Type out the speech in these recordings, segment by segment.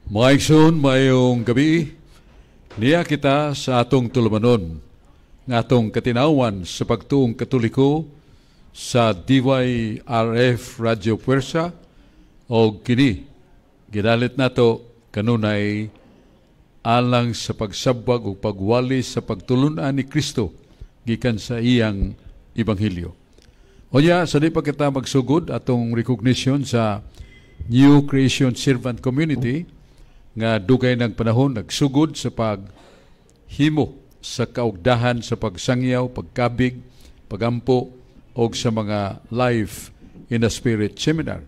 Maigsoon, mayong gabi, niya kita sa atong tulumanon, nga atong katinawan sa pagtuong katoliko sa DYRF Radio Puwersa o kini, ginalit nato kanunay alang sa pagsabwag o pagwali sa pagtulunan ni Kristo gikan sa iyang Ebanghelyo. Onya, sa di pa kita magsugod atong recognition sa New Creation Servant Community nga dugay ng panahon nagsugod sa paghimo sa kaugdahan sa pagsangyaw, pagkabig, pagampo og sa mga Life in the Spirit Seminar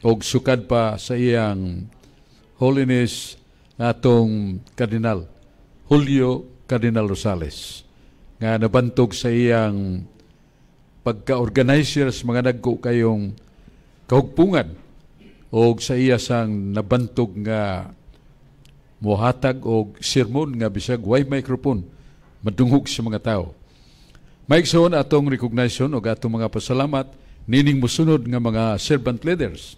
og sukad pa sa iyang Holiness atong Kardinal Julio Cardinal Rosales nga nabantog sa iyang pagka-organizer sa mga nagko kayong kahugpungan o sa iya sang nabantog nga mohatag og sermon nga bisag way microphone madungog sa mga tao. Maigsoon atong recognition og atong mga pasalamat nining mosunod nga mga servant leaders.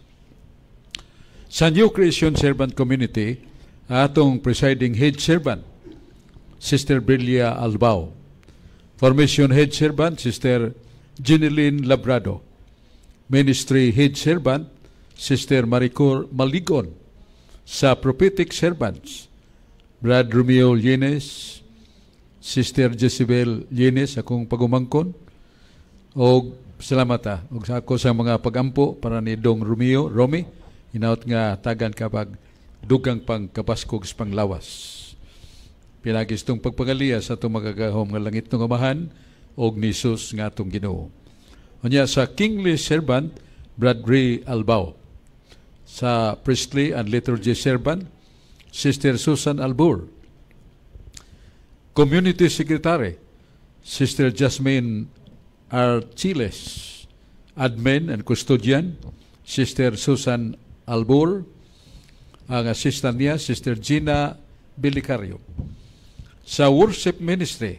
Sa New Creation Servant Community, atong presiding head servant, Sister Brilia Albao. Formation head servant, Sister Jeneline Labrado. Ministry head servant, Sister Maricor Maligon. Sa prophetic servants, Brad Romeo Llenes, Sister Jezebel Llenes, akong pagumangkon, o salamat og sa ako sa mga pagampo para ni Dong Romeo, Romy, inaot nga tagan kapag dugang pang kapaskog sa panglawas. Pinagistong pagpangaliya sa itong magagahom nga langit ng amahan og ni Jesus nga itong Ginoo. Unya sa kingly servant, Brad Ray Albao. Sa priestly and liturgy servant, Sister Susan Albur. Community secretary, Sister Jasmine Archiles. Admin and custodian, Sister Susan Albur. Ang assistant niya, Sister Gina Bilicario. Sa worship ministry,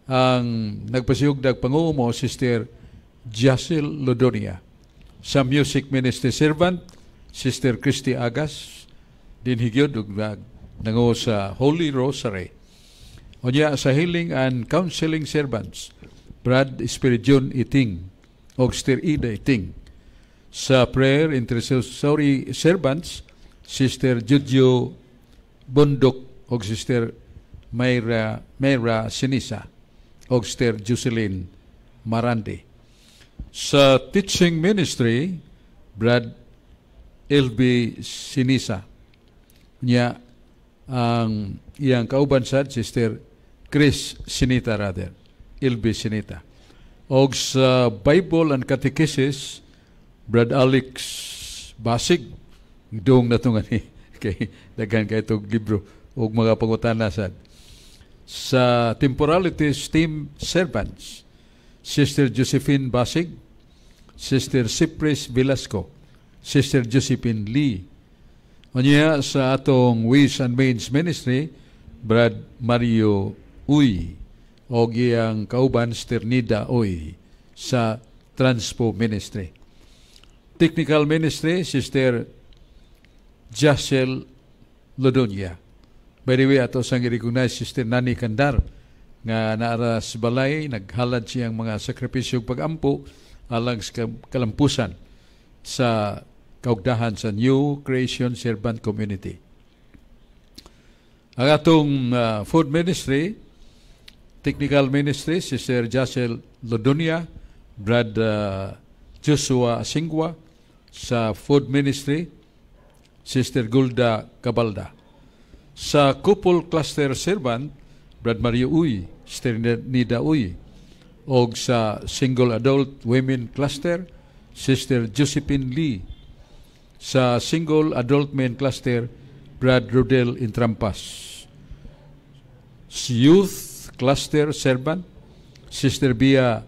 ang nagpasiyugdag pangumo, Sister Jacil Lodonia. Sa music ministry servant, Sister Christy Agas, din higyod nango sa Holy Rosary. Onya sa healing and counseling servants, Brad Espiridion Iting o Sister Ida Iting. Sa prayer intercessory servants, Sister Judyo Bondok o Sister Mayra Sinisa o Sister Jocelyn Marande. Sa teaching ministry, Brad LB Sinisa. Niya ang iyang kauban sad, Sister Chris Sinita rather. LB Sinita. O sa Bible and Catechesis, Brad Alex Basig. Doong na itong kay daghan kay itong libro o mga pangutana sad. Sa temporalities team servants, Sister Josephine Basig, Sister Cypris Velasco, Sister Josephine Lee. Unya sa atong Ways and Means Ministry, Brad Mario Uy o giyang kauban Sister Nida Uy sa Transpo Ministry. Technical Ministry, Sister Jacel Lodonia. By the way, ato sang i-recognize Sister Nani Kandar nga naara sa balay, naghalad siyang mga sakripisyong pag-ampo alang sa kalampusan sa kaugdahan sa New Creation Servant Community. Ang atong food ministry, technical ministry, Sister Jacel Lodonia, Brad Joshua Singwa. Sa food ministry, Sister Gulda Cabalda. Sa couple cluster servant, Brad Mario Uy, Sister Nida Uy. O sa single adult women cluster, Sister Josephine Lee. Sa single adult men cluster, Brad Rodel Intrampas. Youth cluster servant, Sister Bia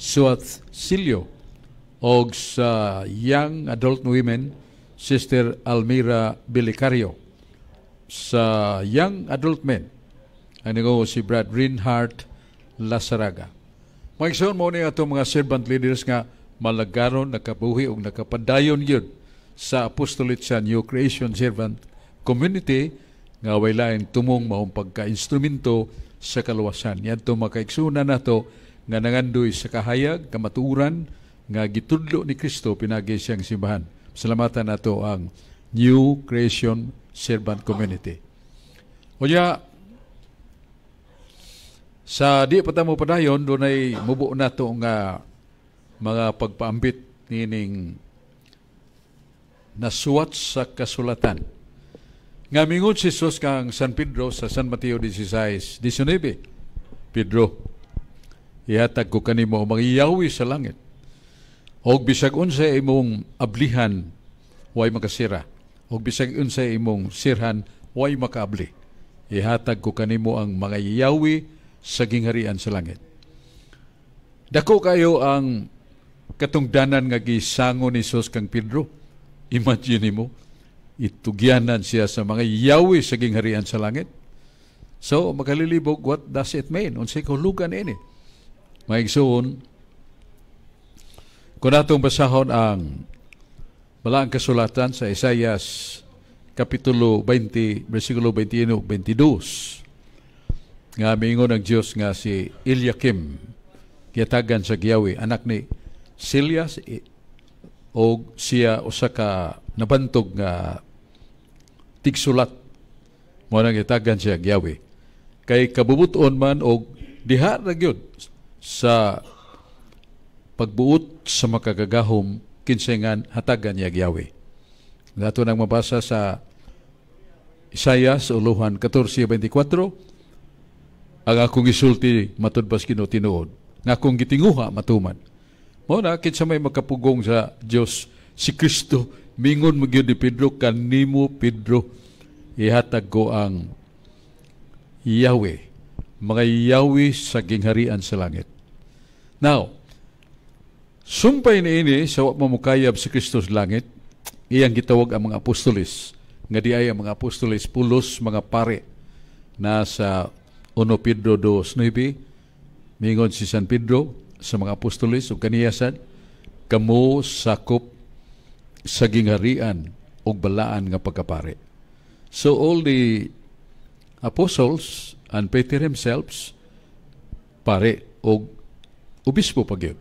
Suat Silio. O sa young adult women, Sister Almira Bilicario. Sa young adult men, ano si Brad Reinhardt Lasaraga. Maigsoon mo niya itong mga servant leaders nga malagaron, nakabuhi o nakapadayon yun sa apostolate sa New Creation Servant community nga way lain tumong maong pagka-instrumento sa kaluwasan. Yan to makaigsuna nato nga nangandoy sa kahayag, kamaturan, nga gitudlo ni Kristo pinagi siyang simbahan. Salamatan nato ang New Creation Servant Community. Unya, sa di pa tamo padayon, doon ay mubo nato nga mga pagpaambit nining nasuwat sa kasulatan. Nga mingon si Jesus kang San Pedro sa San Mateo 16:19, Pedro, ihatag ko kanimo magiyawi sa langit. Og bisag unsay imong ablihan, way makasira. Og bisag unsay imong sirhan, way makaabli. Ihatag ko kanimo ang mga yawi sa gingharian sa langit. Dako kayo ang katungdanan nga gisango ni Jesus kang Pedro. Imagine mo, itugyanan siya sa mga yawi sa gingharian sa langit. So, makalilibog, what does it mean? Unsay kahulugan ini? Maigsoon, kung natong basahon ang balaang kasulatan sa Isaias Kapitulo 20, versikulo 21-22, nga mingon ang Diyos nga si Eliakim, kiyatagan sa Giyawi, anak ni Silyas, o siya usa ka nabantog nga tigsulat, mo nang kiyatagan siya Giyawi. Kay kabubuton man og diha ra gyud sa pagbuot sa makagagahom kinsengan hatagan niya Giyawi. Nato nang mabasa sa Isaias uluhan 14:24, ang akong isulti matud bas Ginoo tinuod, nga akong gitinguha matuman. Mao na kinsa may makapugong sa Dios, si Kristo mingon magyud ni Pedro, kanimo Pedro ihatag ko ang Yahweh, mga Yahweh sa gingharian sa langit. Now, sumpay na ini sa mamukayab si Kristo sa langit, iyang gitawag ang mga apostolis, nga di ay ang mga apostolis pulos mga pare na sa 1 Pedro 2:9, mingon si San Pedro sa mga apostolis o kaniyasan, kamo sakop sa gingharian o balaan nga pagkapare. So all the apostles and Peter himself, pare o obispo pagyud,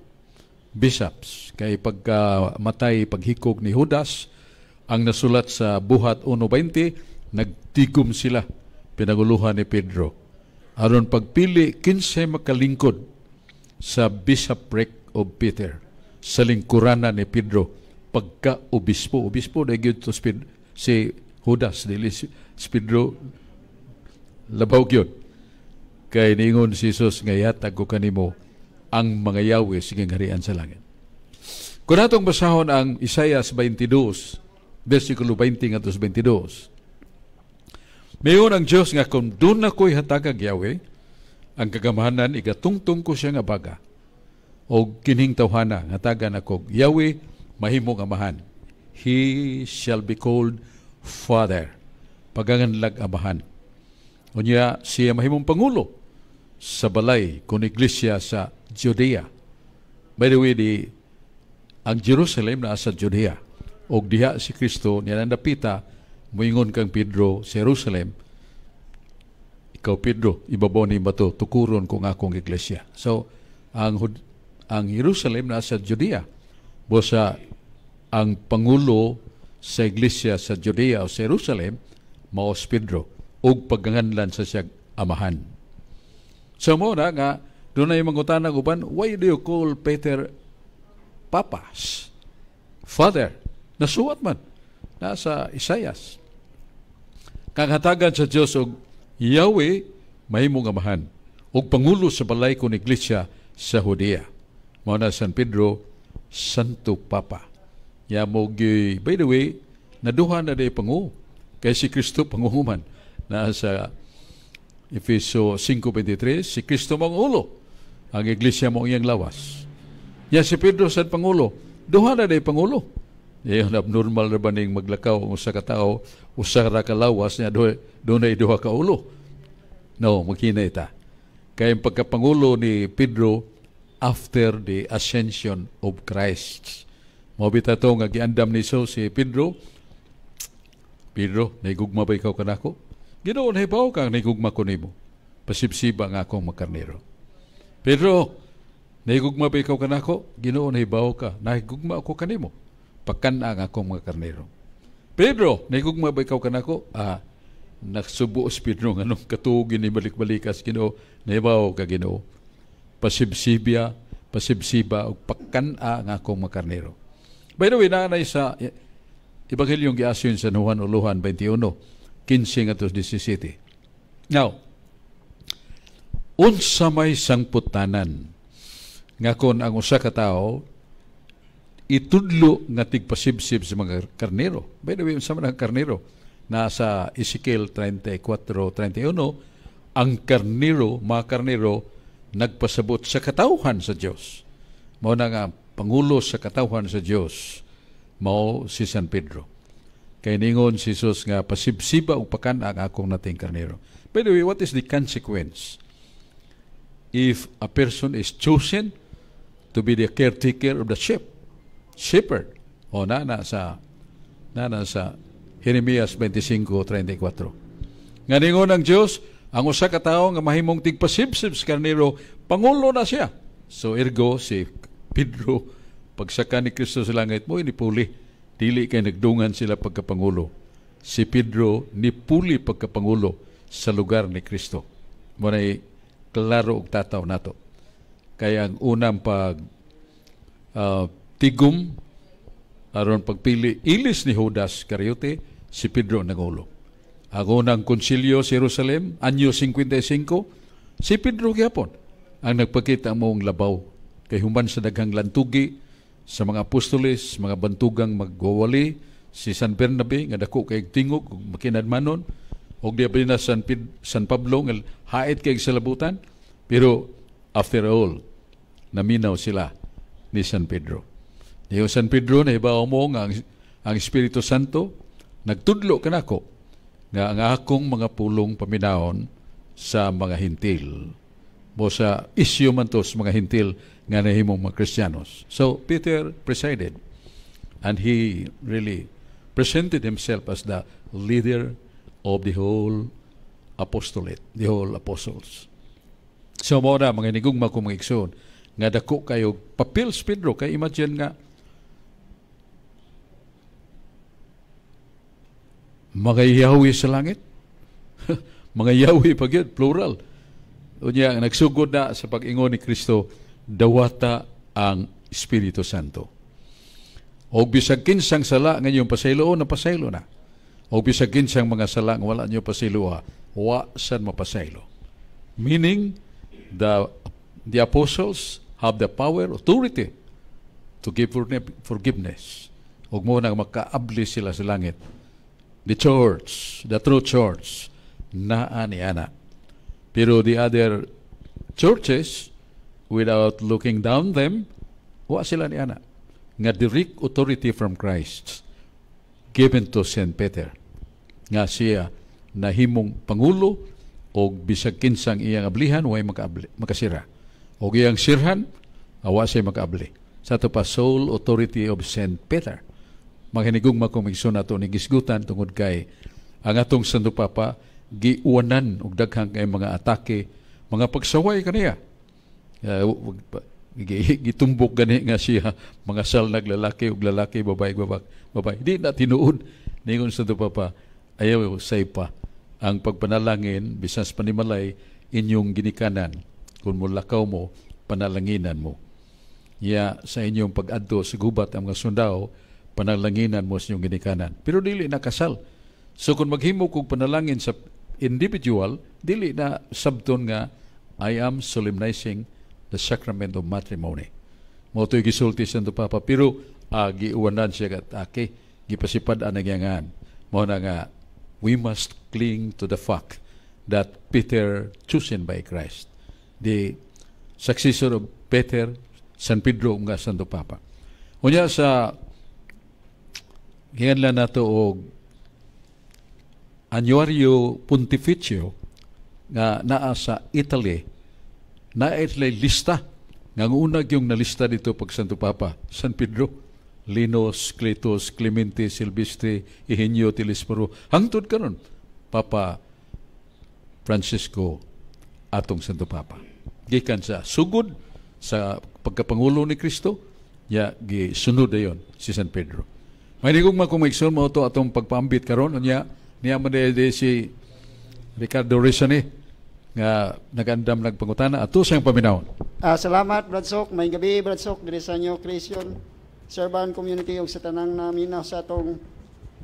bishops, kay pagkamatay paghikog ni Judas, ang nasulat sa Buhat 1:20, nagtigom sila, pinaguluhan ni Pedro. Aron pagpili, kinsay makalingkod sa bishopric of Peter, sa lingkuranan ni Pedro, pagka-obispo. Obispo, dahil to si Judas, dili si Pedro, labaw gyud. Kay ningon si Jesus, nga yatag ko kanimo ang mga yawi sige harian sa langit. Kung natong basahon ang Isaias 22, versikulo 20-22, mayon ang Diyos nga kung doon ako'y hatagag Yahweh, ang kagamahanan igatungtong ko siya nga baga, o kining tawhana, hatagan ako, Yahweh, mahimong amahan. He shall be called Father, paganganlag amahan. O niya, siya mahimong pangulo sa balay kung iglesia sa Judea. By the way, ang Jerusalem na sa Judea, o diha si Kristo niya nandapita, muingon kang Pedro sa Jerusalem, ikaw Pedro, ibabaw ni bato, tukuron kung akong iglesia. So, ang Jerusalem na sa Judea, bosa ang pangulo sa iglesia sa Judea o sa Jerusalem, maos Pedro, o pagganganlan sa siyang amahan. So, mo na nga, doon na yung mangutanang uban, why do you call Peter Papas? Father, nasuwat man nasa Isaias. Kang hatagan sa Diyos og Yahweh mahimong amahan og pangulo sa balay kon iglesia sa Judea. Mao na San Pedro, Santo Papa. Ya mo by the way, naduha na day pangu kay si Kristo panguhuman na sa Efeso 5:23, si Kristo mangulo, ang iglesia mo iyang lawas. Ya si Pedro sa pangulo, duha na day pangulo. Yung abnormal na ba ning maglakaw ang usa ka tao, usa ra ka lawas niya doon ay duha ka ulo. No, maghinay ta. Kaya yung pagkapangulo ni Pedro after the ascension of Christ. Mabita to nga giandam ni so si Pedro Pedro, naigugma ba ikaw kanako? Ginoo, nahibaw ka, naigugma ko nimo. Pasibsiba nga akong makarnero. Pedro, naigugma ba ikaw kanako? Ginoo, nahibaw ka, naigugma ako kanimo. Pagkana nga akong makarnero. Pedro, naigugma ba ikaw kanako? Nagsubo si Pedro nga nung katugin ni balik-balikas, Ginoo, nahibaw ka, Ginoo. Pasibsiba o pagkana nga akong makarnero. By the way, naanay sa Ebanghelyo giason sa Juan 21, 15 at 17. Now, unsa may sangputanan nga kon ang usa ka tawo itudlo nga tigpasibsib sa mga karnero. By the way, unsa man ang karnero? Nasa Ezekiel 34:31, ang karnero, mga karnero, nagpasabot sa katawhan sa Dios. Mao na nga pangulo sa katawhan sa Dios, mao si San Pedro. Kay ningon si Jesus nga pasibsiba og pakana ang akong nating karnero. By the way, what is the consequence if a person is chosen to be the caretaker of the shepherd? O nana sa Jeremias 25:34. Nga ningon ang Dios, ang usa ka tawo nga mahimong tigpasibsib sa karnero, pangulo na siya. So ergo si Pedro, pagsaka ni Kristo sa langit mo, inipuli. Dili kay nagdungan sila pagkapangulo. Si Pedro nipuli pagkapangulo sa lugar ni Kristo. Muna'y klaro og tataw nato. Kaya ang unang tigom aron pagpili ilis ni Judas Iscariote, si Pedro nangulo. Ang unang konsilyo sa Jerusalem, anyo 55, si Pedro gyapon ang nagpakita mong labaw kay human sa daghang lantugi sa mga apostoles, mga bantugang magwawali, si San Bernabe nga dako kay tingog ug makinadmanon, og diabli na San Pablo nga hait kay salabutan, pero after all naminaw sila ni San Pedro. Niyo San Pedro, nahibaw mo nga ang Espiritu Santo nagtudlo kanako nga ang akong mga pulong paminahon sa mga hintil. Mo sa isyu man to sa mga hintil nga nahimong mga Kristiyanos. So Peter presided, and he really presented himself as the leader of the whole apostolate, the whole apostles. So mo na mga inigugma kong mga igsoon nga dako kayo papel si Pedro, kay imagine nga mga Yahweh sa langit. Mga Yahweh pag yun, plural. Unya, nagsugod na sa pag-ingon ni Kristo, dawata ang Espiritu Santo. O bisag kinsang sala nga inyong pasaylo, napasaylo na. O bisag kinsang mga sala nga wala inyong pasaylo, wa san mapasaylo. Meaning, the apostles have the power, authority to give forgiveness. O mo nang makaabli sila sa langit. The church, the true church, naa ni ana. Pero the other churches, without looking down them, wa sila ni ana. Nga direct authority from Christ given to St. Peter. Nga siya nahimong pangulo o bisag kinsang iyang ablihan, way makasira. O iyang sirhan, awa siya makaabli. Sa ito pa, sole authority of St. Peter. Maghinigong makomikso na ito ni gisgutan tungod kay ang atong Santo Papa giuwanan og daghang kay mga atake, mga pagsaway kaniya. Gitumbok gani nga siya mga salnag lalaki ug lalaki, babae. Di na tinuod ningon Santo Papa, ayaw say pa ang pagpanalangin bisas panimalay inyong ginikanan kung mulakaw mo panalanginan mo. Sa inyong pag-adto sa gubat ang mga sundao, panalanginan mo sa inyong ginikanan. Pero dili na kasal. So kung maghimo kong panalangin sa individual, dili na sabton nga, I am solemnizing the sacrament of matrimony. Mo ito'y gisulti sa Santo Papa, pero giuwanan siya atake, gipasipad ang nagyangan. Mo na nga, we must cling to the fact that Peter chosen by Christ. The successor of Peter, San Pedro nga Santo Papa. Unya sa hinganlan nato og Annuario Pontificio nga naa sa Italy, na lista nga unag yung nalista dito pag Santo Papa, San Pedro. Linos, Cletus, Clemente, Silvestre, Eugenio, Telisporo, hangtod karon Papa Francisco atong Santo Papa. Gikan sa sugod sa pagkapangulo ni Kristo, gisunod ayon si San Pedro. May nigong makumikson mo ito atong pagpaambit karon niya man si Ricardo Rizani nga nagandam nagpangutana ato siyang paminawon. Salamat Brad Sok, may gabi Brad Sok diri sa inyo Christian Servant Community ug sa tanang naminaw sa atong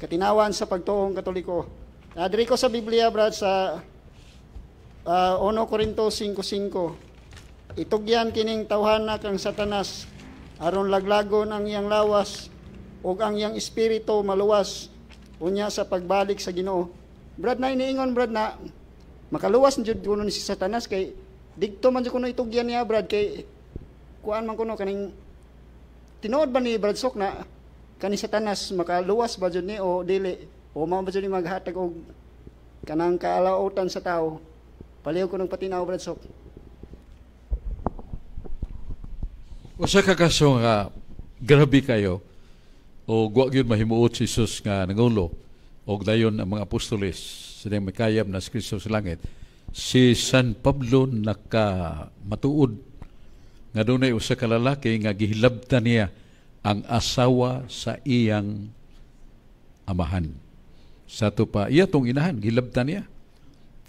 katinawan sa pagtuong Katoliko. Diri ko sa Biblia Brad sa 1 Corinto 5:5. Itugyan kining tawhana kang Satanas aron laglagon ang iyang lawas ug ang iyang espiritu maluwas unya sa pagbalik sa Ginoo. Brad, na iniingon Brad na makaluwas jud kuno ni si Satanas kay digto man jud kuno itugyan niya Brad kay kuan man kuno kaning tinuod ba ni Brad Sok na kani Satanas makaluwas ba jud ni o dili o mao ba jud ni maghatag og kanang kaalautan sa tao. Paliw ko ng patinaw Brad Sok. Usa ka kaso nga grabe kayo o wa gyud mahimuot si Jesus nga nangulo og dayon ang mga apostoles sa makayab na si Kristo sa langit. Si San Pablo matuod nga dunay usa ka lalaki nga gihilabtan niya ang asawa sa iyang amahan. Sa to pa iya tong inahan gilabtan niya.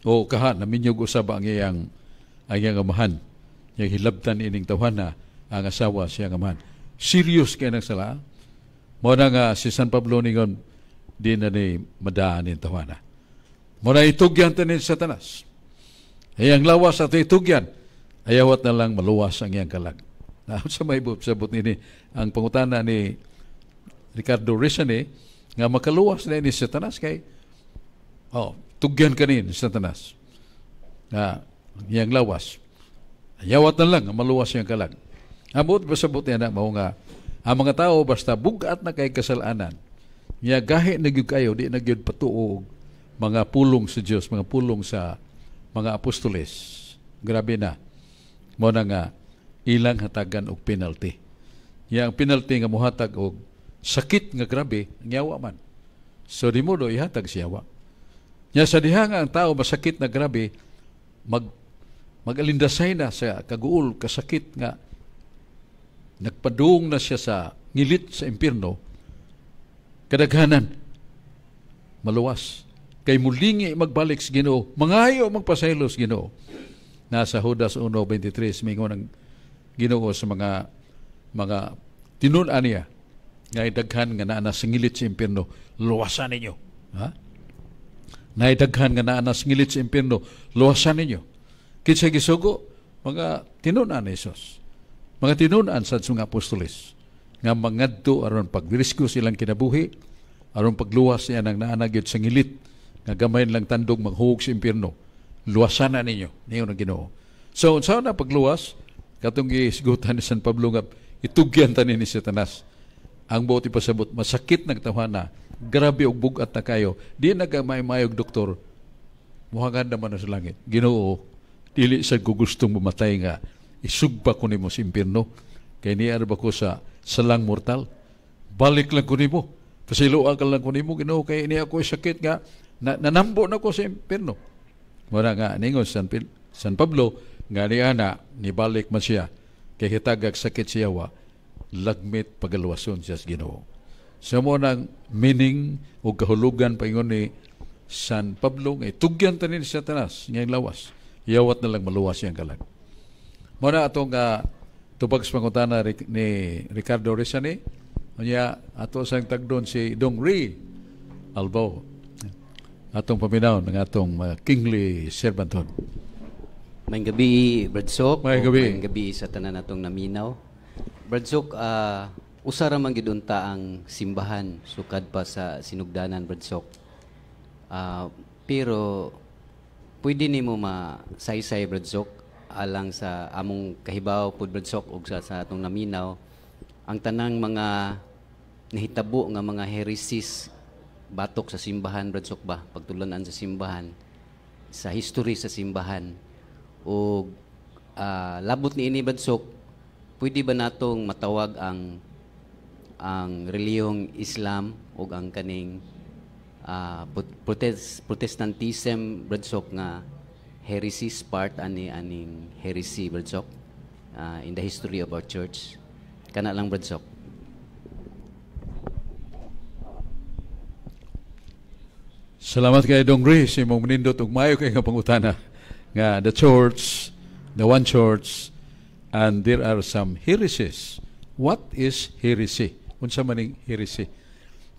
O kaha naminyog usab ang iyang amahan. Yang hilabtan ining tawhana ang asawa sa iyang amahan. Serious kay nang sala. Mo na nga si San Pablo ningon di na ni madaan in tawhana. Mo na itugyan tanin Satanas. Iyang lawas at itugyan. Ayawat na lang maluwas ang iyang kalag. Sa may sabot nini ang pangutana ni Ricardo Rizani nga makaluwas na ni Satanas kay tugyan kanin Satanas. Iyang lawas. Ayawat na lang maluwas ang kalag. Amot ba sabot niya na mao nga ang mga tao basta bugat na kay kasalanan. Niya gahi na gyud kayo di na gyud patuog mga pulong sa Dios, mga pulong sa mga apostoles. Grabe na. Mo na nga ilang hatagan og penalty. Yang penalty nga mohatag og sakit nga grabe nyawa man. So di mo do ihatag siyawa. Nya sa diha nga ang tao masakit na grabe magalindasay na sa kaguol kasakit nga nagpadung na siya sa ngilit sa impierno kadaghanan maluwas kay mulingi magbalik sa Ginoo mangayo magpasaylo sa Ginoo. Nasa Judas 1:23 mingon ang Ginoo sa mga tinun-an niya nga daghan nga naa sa ngilit sa impierno luwasan ninyo. Naidaghan nga naa sa ngilit sa impierno luwasan ninyo. Kinsa gisugo mga tinun-an ni Jesus. Mga tinun-an sa mga apostoles nga mangadto aron pagrescue silang kinabuhi aron pagluwas niya ng naanagyod sa ngilit nga gamay lang tandog maghuhog sa impierno. Luwasan na ninyo. Niyo na Ginoo. So, unsa na pagluwas? Katong gisgutan ni San Pablo nga itugyan tanin ni Satanas. Ang buot ipasabot, masakit nagtawhana, grabe og bugat na kayo. Di nagamay-mayog doktor, muhangad naman na sa langit. Ginoo, dili sa gustong mamatay nga, isugba ko nimo sa impierno. Kaya niya ba ko sa salang mortal? Balik lang ko nimo. Pasiluan ka lang ko nimo, Ginoo, kaya niya ako sakit nga, nanambo na ko sa impierno. Mura nga, ningon San Pablo, nga niya na, nibalik man siya, kaya hitagag sakit siya lagmit pagaluwason siya sa Ginoo. So mo nang meaning o kahulugan paingon ni San Pablo, tugyan tanin sa Satanas, ngayong lawas, iyawat na lang maluwas siyang kalag. Muna atong tubag sa pangutana ni Ricardo Rizani, niya ato sang tagdon si Dong Ri Albo, atong paminaw ng atong kingly servanton. Mayang gabi, Brad Sok. Mayang gabi sa tanan natong naminaw. Brad Sok, usara man gid unta ang simbahan sukad pa sa sinugdanan, Brad Sok. Pero pwede nimo masaysay, Brad Sok, alang sa among kahibaw pud, Brad Sok, ug sa atong naminaw ang tanang mga nahitabo nga mga heresies batok sa simbahan, Brad Sok ba, pagtulanan sa simbahan, sa history sa simbahan. O labot ni ini, Brad Sok, pwede ba natong matawag ang ang relihiyong Islam ug ang kaning Protestantism bradsok nga heresies part aning heresy bradsok in the history of our church. Kana lang bradsok. Salamat kay Dongri sa imong manindot ug maayo kay nga pangutana nga the church, the one church, and there are some heresies. What is heresy? Unsa maning heresy?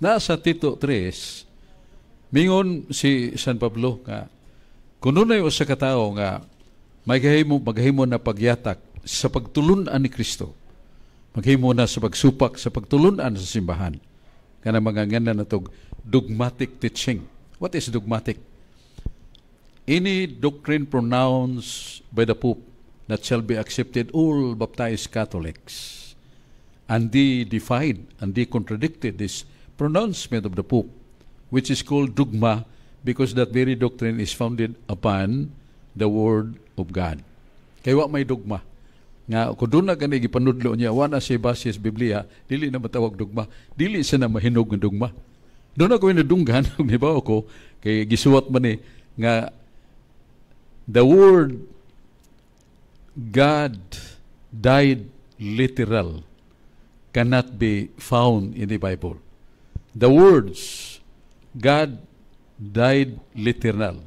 Nasa Tito 3, mingon si San Pablo nga kuno na usa ka tawo nga maghimo na pagyatak sa pagtulun-an ni Kristo. Maghimo na sa pagsupak sa pagtulun-an sa simbahan. Kana mga nganan natog dogmatic teaching. What is dogmatic? Any doctrine pronounced by the Pope that shall be accepted all baptized Catholics. And they defied and they contradicted this pronouncement of the Pope, which is called dogma, because that very doctrine is founded upon the Word of God. Kaya wa may dogma. Nga, kung doon na ganun ipanudlo niya, wala siya basis Biblia, dili na matawag dogma, dili siya na mahinog ng dogma. Doon ako inadunggan, umibaw ko, kay gisuwat man nga the Word God died literal cannot be found in the Bible. The words God died literal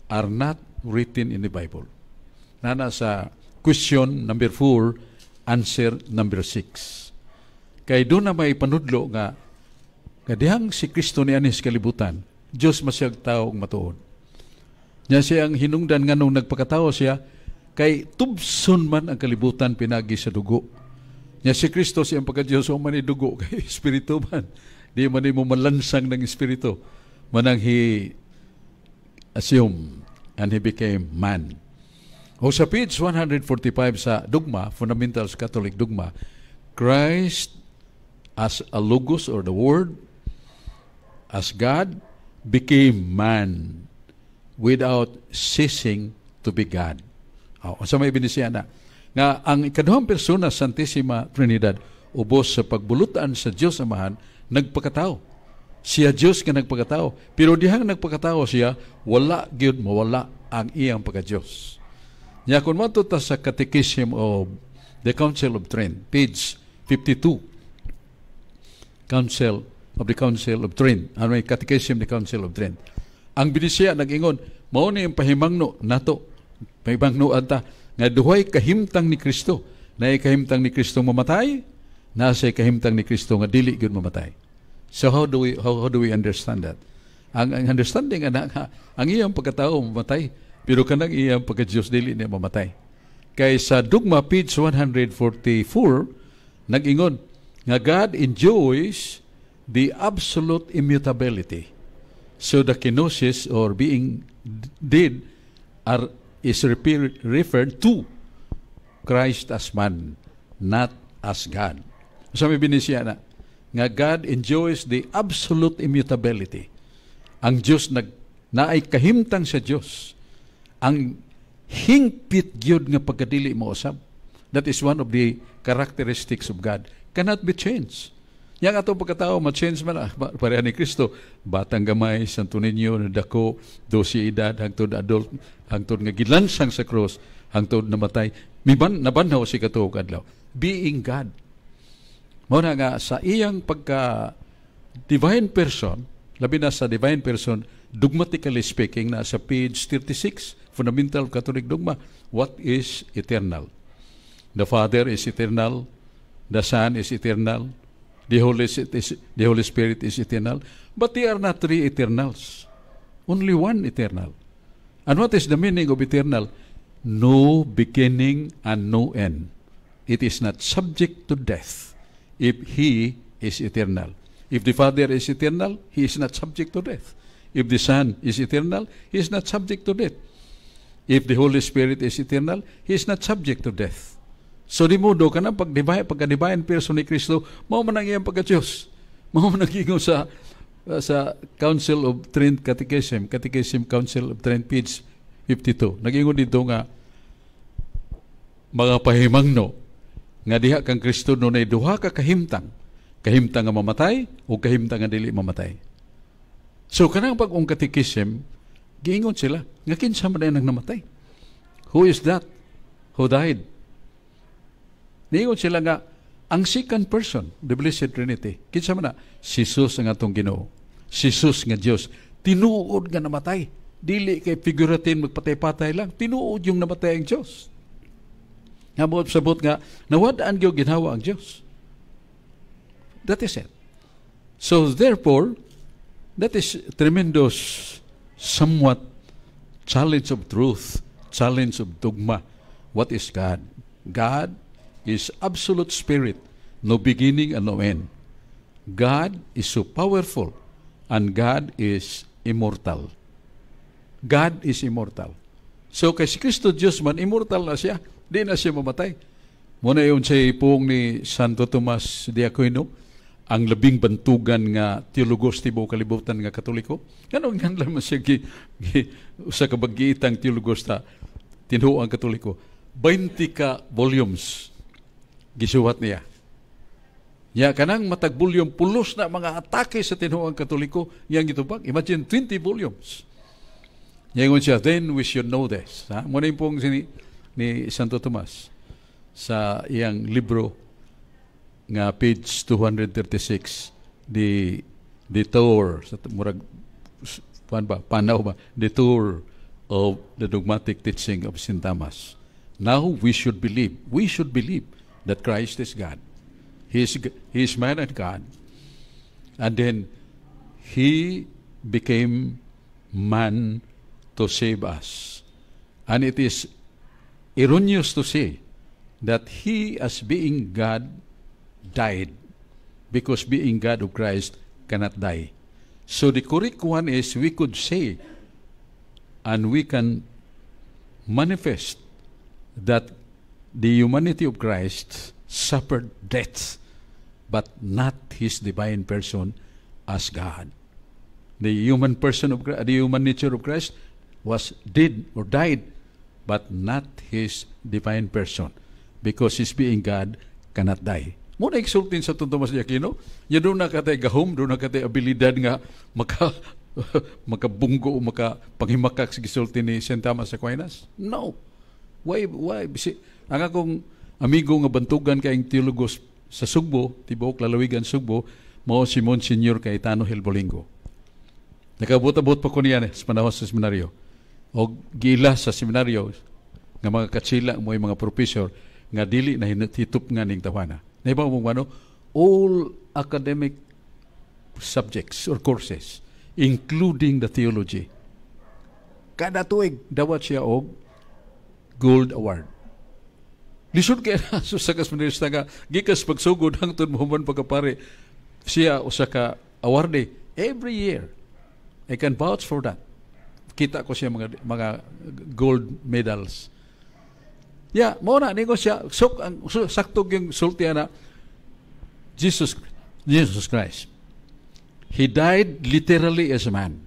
are not written in the Bible. Nana sa question number 4, answer number 6. Kay doon na may panudlo nga kadihang si Kristo ni anis kalibutan, Diyos masyag taong matuod. Niya siya ang hinungdan nga nung nagpakatao siya, kay tubson man ang kalibutan pinagi sa dugo. Niya si Kristo siyang pagka-Diyos o man dugo, kay Espiritu man. Di man mo malansang ng Espiritu. Manang he assumed and he became man. O sa page 145 sa dogma, Fundamentals Catholic Dogma, Christ as a logos or the Word, as God, became man without ceasing to be God. Sa may binisiya na, nga ang ikaduhang persona, Santissima Trinidad, ubos sa pagbulutan sa Diyos Amahan, nagpakatao. Siya Diyos nga nagpakatao. Pero dihang nagpakatao siya, wala gyud mawala ang iyang pagka-Diyos. Nya kung matuta sa Catechism of the Council of Trent, page 52, Council of the Council of Trent, ano yung Catechism of the Council of Trent. Ang binisya nag-ingon, mao ni yung pahimangno nato, pahimangno anta, nga duhay kahimtang ni Kristo. Na kahimtang ni Kristo mamatay, nasa kahimtang ni Kristo nga dili gyud mamatay. So how do we understand that? Ang understanding ang iyang pagkatao mamatay, pero kanang iyang pagka-Diyos dili niya mamatay. Kay sa dogma page 144 nag-ingon nga God enjoys the absolute immutability. So the kenosis or being dead is referred to Christ as man, not as God. So may binisya na nga God enjoys the absolute immutability. Ang Diyos naay kahimtang sa Diyos. Ang hingpit gyud nga pagkadili mo usab. That is one of the characteristics of God. Cannot be changed. Yang ato pagkatao, ma-change man pareha ni Kristo. Batang gamay, Santo Niño, nadako, 12 edad, hangtod adult, hangtod nga gilansang sa cross, hangtod namatay. Nabanhaw si katuog adlaw. Being God. Muna nga, sa iyang pagka-divine person, labi na sa divine person, dogmatically speaking, na sa page 36, Fundamental Catholic Dogma, what is eternal? The Father is eternal, the Son is eternal, the Holy Spirit is eternal, but they are not three eternals. Only one eternal. And what is the meaning of eternal? No beginning and no end. It is not subject to death if He is eternal. If the Father is eternal, He is not subject to death. If the Son is eternal, He is not subject to death. If the Holy Spirit is eternal, He is not subject to death. So di mo do ka na pagka-divine person ni Kristo, mao man ang iyang pagka-Diyos. Mao man nag-ingon sa Council of Trent Catechism Council of Trent page 52. Nag-ingon dito nga mga pahimangno nga diha kang Kristo no nay duha ka kahimtang kahimtang nga mamatay o kahimtang nga dili mamatay. So kanang pag-ong katikism, giingon sila, nga kinsa man ay nang namatay? Who is that? Who died? Niingon sila nga, ang second person, the Blessed Trinity, kinsa man na? Si Jesus ang atong Ginoo. Si Jesus nga Dios. Tinuod nga namatay. Dili kay figuratin magpatay-patay lang. Tinuod yung namatay ang Diyos. Nga sabot nga, nawadaan yung ginawa ang Diyos. That is it. So therefore, that is tremendous, somewhat challenge of truth, challenge of dogma. What is God? God is absolute spirit, no beginning and no end. God is so powerful, and God is immortal. God is immortal. So kay si Kristo Diyos man, immortal na siya. Di na siya mamatay. Muna yun sa ipong ni Santo Tomas de Aquino, ang labing bantugan nga teologos tibuok kalibutan nga Katoliko. Ganun nga naman siya sa kabag-iitang teologos ta tinuo ang Katoliko. 20 ka volumes gisuhat niya. Ya kanang matag volume pulos na mga atake sa tinuo ang Katoliko yang gitubag. Imagine 20 volumes. Yangon siya, then we should know this. Muna yung pong ni Santo Tomas sa iyang libro nga page 236, the tour sa murag panaw ba, the tour of the dogmatic teaching of St. Thomas. Now we should believe that Christ is God. He is man and God. And then He became man to save us. And it is erroneous to say that He, as being God, died, because being God of Christ cannot die. So the correct one is, we could say and we can manifest that the humanity of Christ suffered death, but not His divine person as God. The human person of the human nature of Christ was dead or died, but not His divine person, because His being God cannot die. Muna exultin sa Tomas de Aquino, ya doon na katay gahom, doon na katay abilidad nga makabunggo o makapanghimakak sa gisultin ni St. Thomas Aquinas? No. Why? Ang akong amigo nga bantugan kayong teologos sa Sugbo, tibuok lalawigan Sugbo, mao si Monsignor Cayetano Helbolingo. Nakabot-abot pa ko niya sa panahon sa seminaryo. O gila sa seminaryo nga mga katsila mo mga professor nga dili na hitop nga ning tawana. Naibaw mo ano? All academic subjects or courses, including the theology. Kada tuig, dawat siya og gold award. Lisod kaya na sa kasmanirista nga, gikas pagsugod hangtod mo man pagkapare, siya usa ka awardee every year. I can vouch for that. Kita ko siya mga gold medals. Yeah, mo na nigo siya sakto yung sultihan na Jesus Christ. He died literally as a man,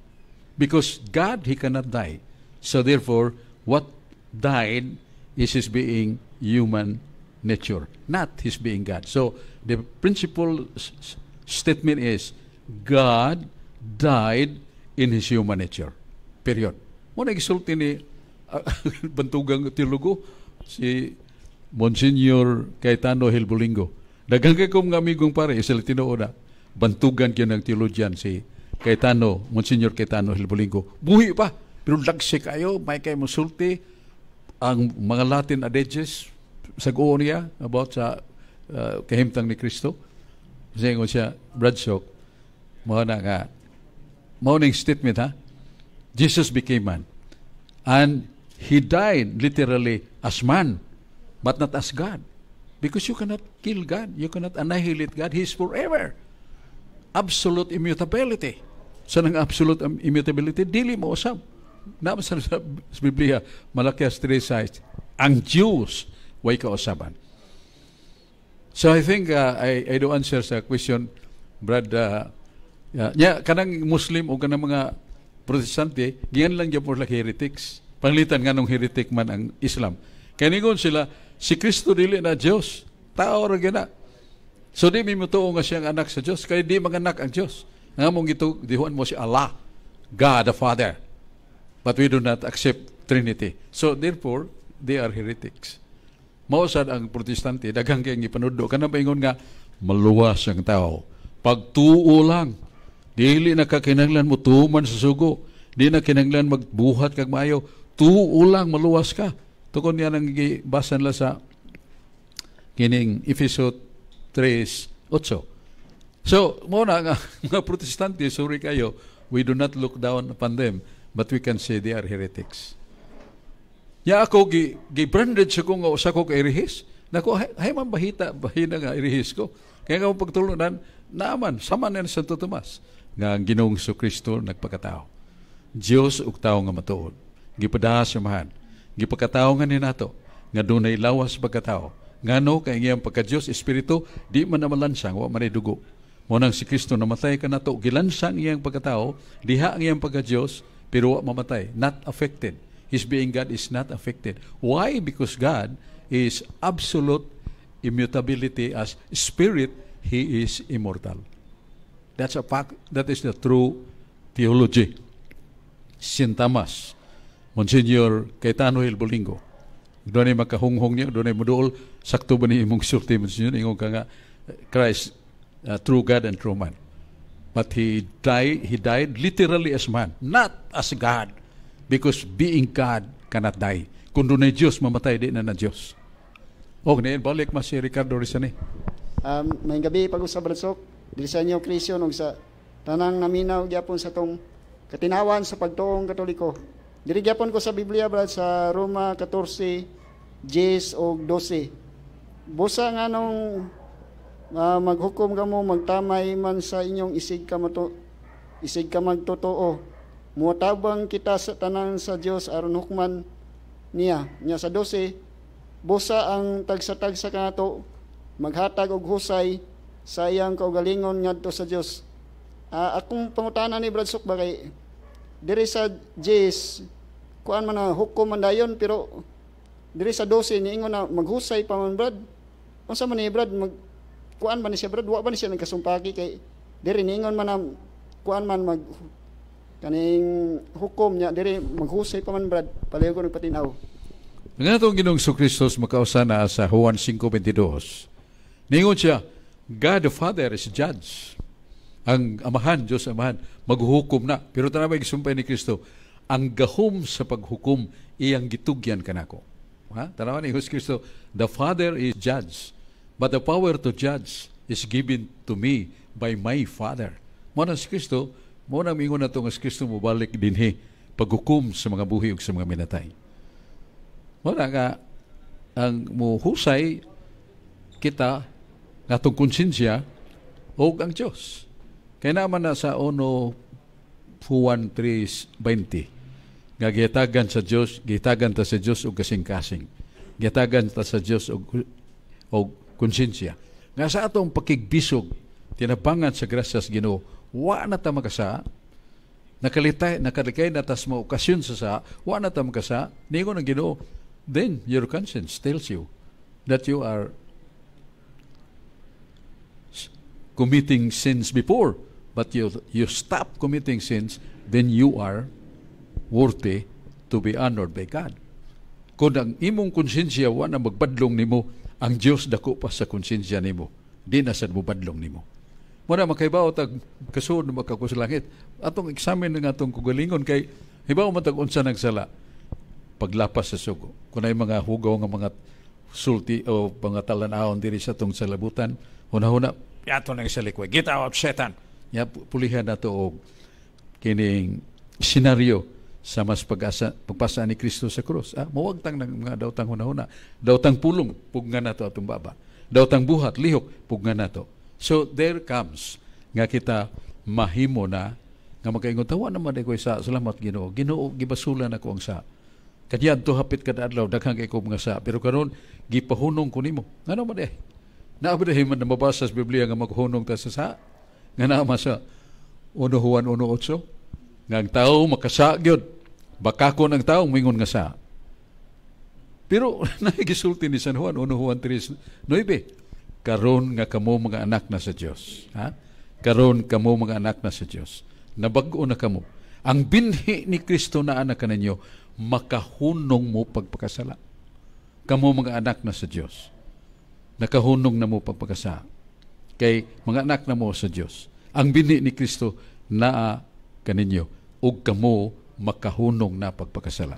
because God, He cannot die. So therefore, what died is His being human nature, not His being God. So the principal statement is God died in His human nature. Period. Mo nagsulti ni bantugang teologo si Monsignor Cayetano Helbolingo. Daghang kay kong amigong pare sa tinuod na bantugan gyud ng teologian si Cayetano, Monsignor Cayetano Helbolingo. Buhi pa, pero lagsi kayo, may kay musulti ang mga Latin adages sa guon niya about sa kahimtang ni Kristo. Kasi nga siya, Bradshaw, mao ning statement ha, Jesus became man. And He died literally as man, but not as God. Because you cannot kill God. You cannot annihilate God. He is forever. Absolute immutability. Sa nang absolute immutability, dili mo usab. Nabasa sa Biblia, Malakias 3:6, ang Diyos way kausaban. So I think I do answer sa question, Brad. Kanang Muslim o kanang mga Protestante, giyan lang dyan po like heretics. Panglitan nga nung heretic man ang Islam. Kaya ningon sila, si Kristo dili na Diyos. Tao ra gyud na. So di mi mutuo nga siyang anak sa Dios kay di manganak ang Dios. Nga mong dihuan mo si Allah, God the Father. But we do not accept Trinity. So therefore, they are heretics. Mausad ang protestante, daghang kayong ipanudo. Kana paingon nga, maluwas ang tao. Pagtuo lang. Dili na kakinanglan mo tuman sa sugo. Di na kinanglan magbuhat kag maayo. Tuo lang, maluwas ka. Tukon yan ang basan la sa kining Efeso 3:8. So, muna nga, mga protestante, sorry kayo, we do not look down upon them, but we can say they are heretics. Ya ako, gi-branded sa kong sa ko ka-irihis. Nako, hay man bahina nga irihis ko. Kaya nga pagtulunan, naaman, sama na sa Santo Tomas, nga ang Ginoong Kristo nagpakatao. Diyos ug tao nga matuod. Gipadahas samahan. Gipakatao nga ni nato, nga dunay lawas pagkatao. Ngano kay iyang pagka-Diyos, Espiritu, di man namalansang, wa man dugo. Munang si Kristo namatay ka nato, gilansang iyang pagkatao, diha ang iyang pagka-Diyos, pero wa mamatay, not affected. His being God is not affected. Why? Because God is absolute immutability as Spirit, He is immortal. That's a fact. That is the true theology. Sintamas, Monsignor Caetano Hilbolingo, doon ay makahunghong niya, doon ay muduol, sakto ba ni imong sulti, Monsignor, ingong ka nga, Christ, true God and true man. But he died literally as man, not as God. Because being God cannot die. Kung doon ay Diyos, mamatay din na Diyos. O, ngayon, balik mas si Ricardo Rizani. May gabi pag-usap, Bradsok, dili sa inyo, Krisyon, sa tanang naminaw, gyapon sa tong katinawan sa pagtuong Katoliko. Diri gyapon ko sa Biblia, Brad, sa Roma 14, 10 o 12. Busa nga nung maghukom ka mo, magtamay man sa inyong isig ka magtotoo. Mutabang kita sa tanan sa Dios aron hukman niya. Nya sa 12, busa ang tagsa-tagsa kanato maghatag og husay sa iyang kaugalingon ngadto sa Dios. Akong pangutana ni Brad Sok ba kay diri sa 10 kuan man na hukom man dayon, pero diri sa 12 niingon na maghusay pa man, Brad. Unsa man ni Brad kuan man ni siya, Brad, wa ba ni siya nagkasumpaki kay diri niingon man na kuan man mag kaning hukom niya diri maghusay pa man, Brad. Palayo ko nagpatinaw. Nga itong Ginoong Kristo makausa na sa Juan 5:22. Ningon siya, God the Father is judge. Ang Amahan, Diyos Amahan, maghuhukom na. Pero tanaway gisumpay ni Kristo, ang gahom sa paghukom, iyang gitugyan kanako. Tanawan ni Kristo, the Father is judge, but the power to judge is given to me by my Father. Muna si Kristo, muna mingon na itong si Kristo mubalik dinhi, paghukom sa mga buhi o sa mga minatay. Muna nga, ang muhusay kita, natong konsensya, o ang Diyos. Kaya naman na sa Juan 3:20, nga gihatagan sa Dios, gihatagan ta sa Dios og kasing-kasing. Gihatagan ta sa Dios og konsensya. Nga sa atong pakigbisog tinabangan sa grasyas Ginoo, wa na ta makasa. Nakalikay na tas mo okasyon sa wa na ta makasa. Ningon ang Ginoo, then your conscience tells you that you are committing sins before, but you stop committing sins, then you are worthy to be honored by God. Kung ang imong konsensya wa na magbadlong nimo, ang Dios dako pa sa konsensya nimo, di na sad mo badlong nimo. Muna makaibaw tag kasunod makakusalangit. Atong examine nga atong kugalingon kay hibaw man tag unsa nagsala paglapas sa sugo. Kung ay mga hugaw nga mga sulti o mga talan-ahon diri sa tong salabutan, una-una yato nang sa likwa, get out, Satan. Ya, pulihan na ito o kining senaryo sa mas pagpasa ni Kristo sa krus. Mawagtang ng mga dautang hunahuna. Dautang pulong, pugnga na ito atong baba. Dautang buhat, lihok, pugnga na ito. So, there comes nga kita mahimo na nga magkaingon, tawa naman ko sa salamat Ginoo. Ginoo, gibasulan ako ang sa. Kanya to hapit kada adlaw, daghang kay ko mga sa. Pero karon gipahunong ko nimo. Ngano man naabidahin man na mabasa sa Biblia nga maghunong ta sa nga naama sa 1 Juan 1:8 nga ang tao makasa gyud bakakon ang tao mingon nga sa. Pero nagisulti ni San Juan 1 Juan 3:9 karon nga kamo mga anak na sa Dios. Ha? Karon kamo mga anak na sa Dios. Nabag-o na kamo. Ang binhi ni Kristo na anak kaninyo, makahunong mo pagpakasala. Kamo mga anak na sa Dios. Nakahunong na mo pagpakasala. Kay mga anak na mo sa Dios. Ang binhi ni Kristo na kaninyo, ug kamo makahunong na pagpakasala.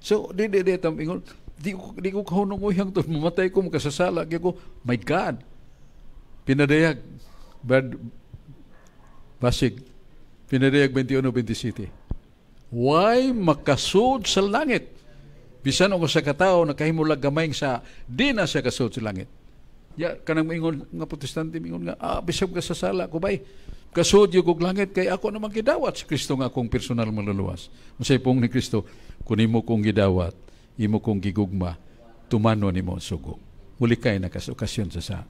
So, di ingon, di ko kahunong mo hangtod mamatay ko makasasala kay ko. My God. Pinadayag Basig Pinadayag 21-27. Why makasud sa langit? Bisan ako sa katao nakahimulag gamay sa di na siya kasud sa langit. Ya kanang mingon nga protestante mingon nga bisag ka sa sala ko bay. Kasud yung kog langit kay ako naman gidawat sa Kristo nga akong personal maluluwas. Unsay pong ni Kristo kunimo kong gidawat, imo kong gigugma, tumano nimo sugo. Muli kay nakasokasyon sa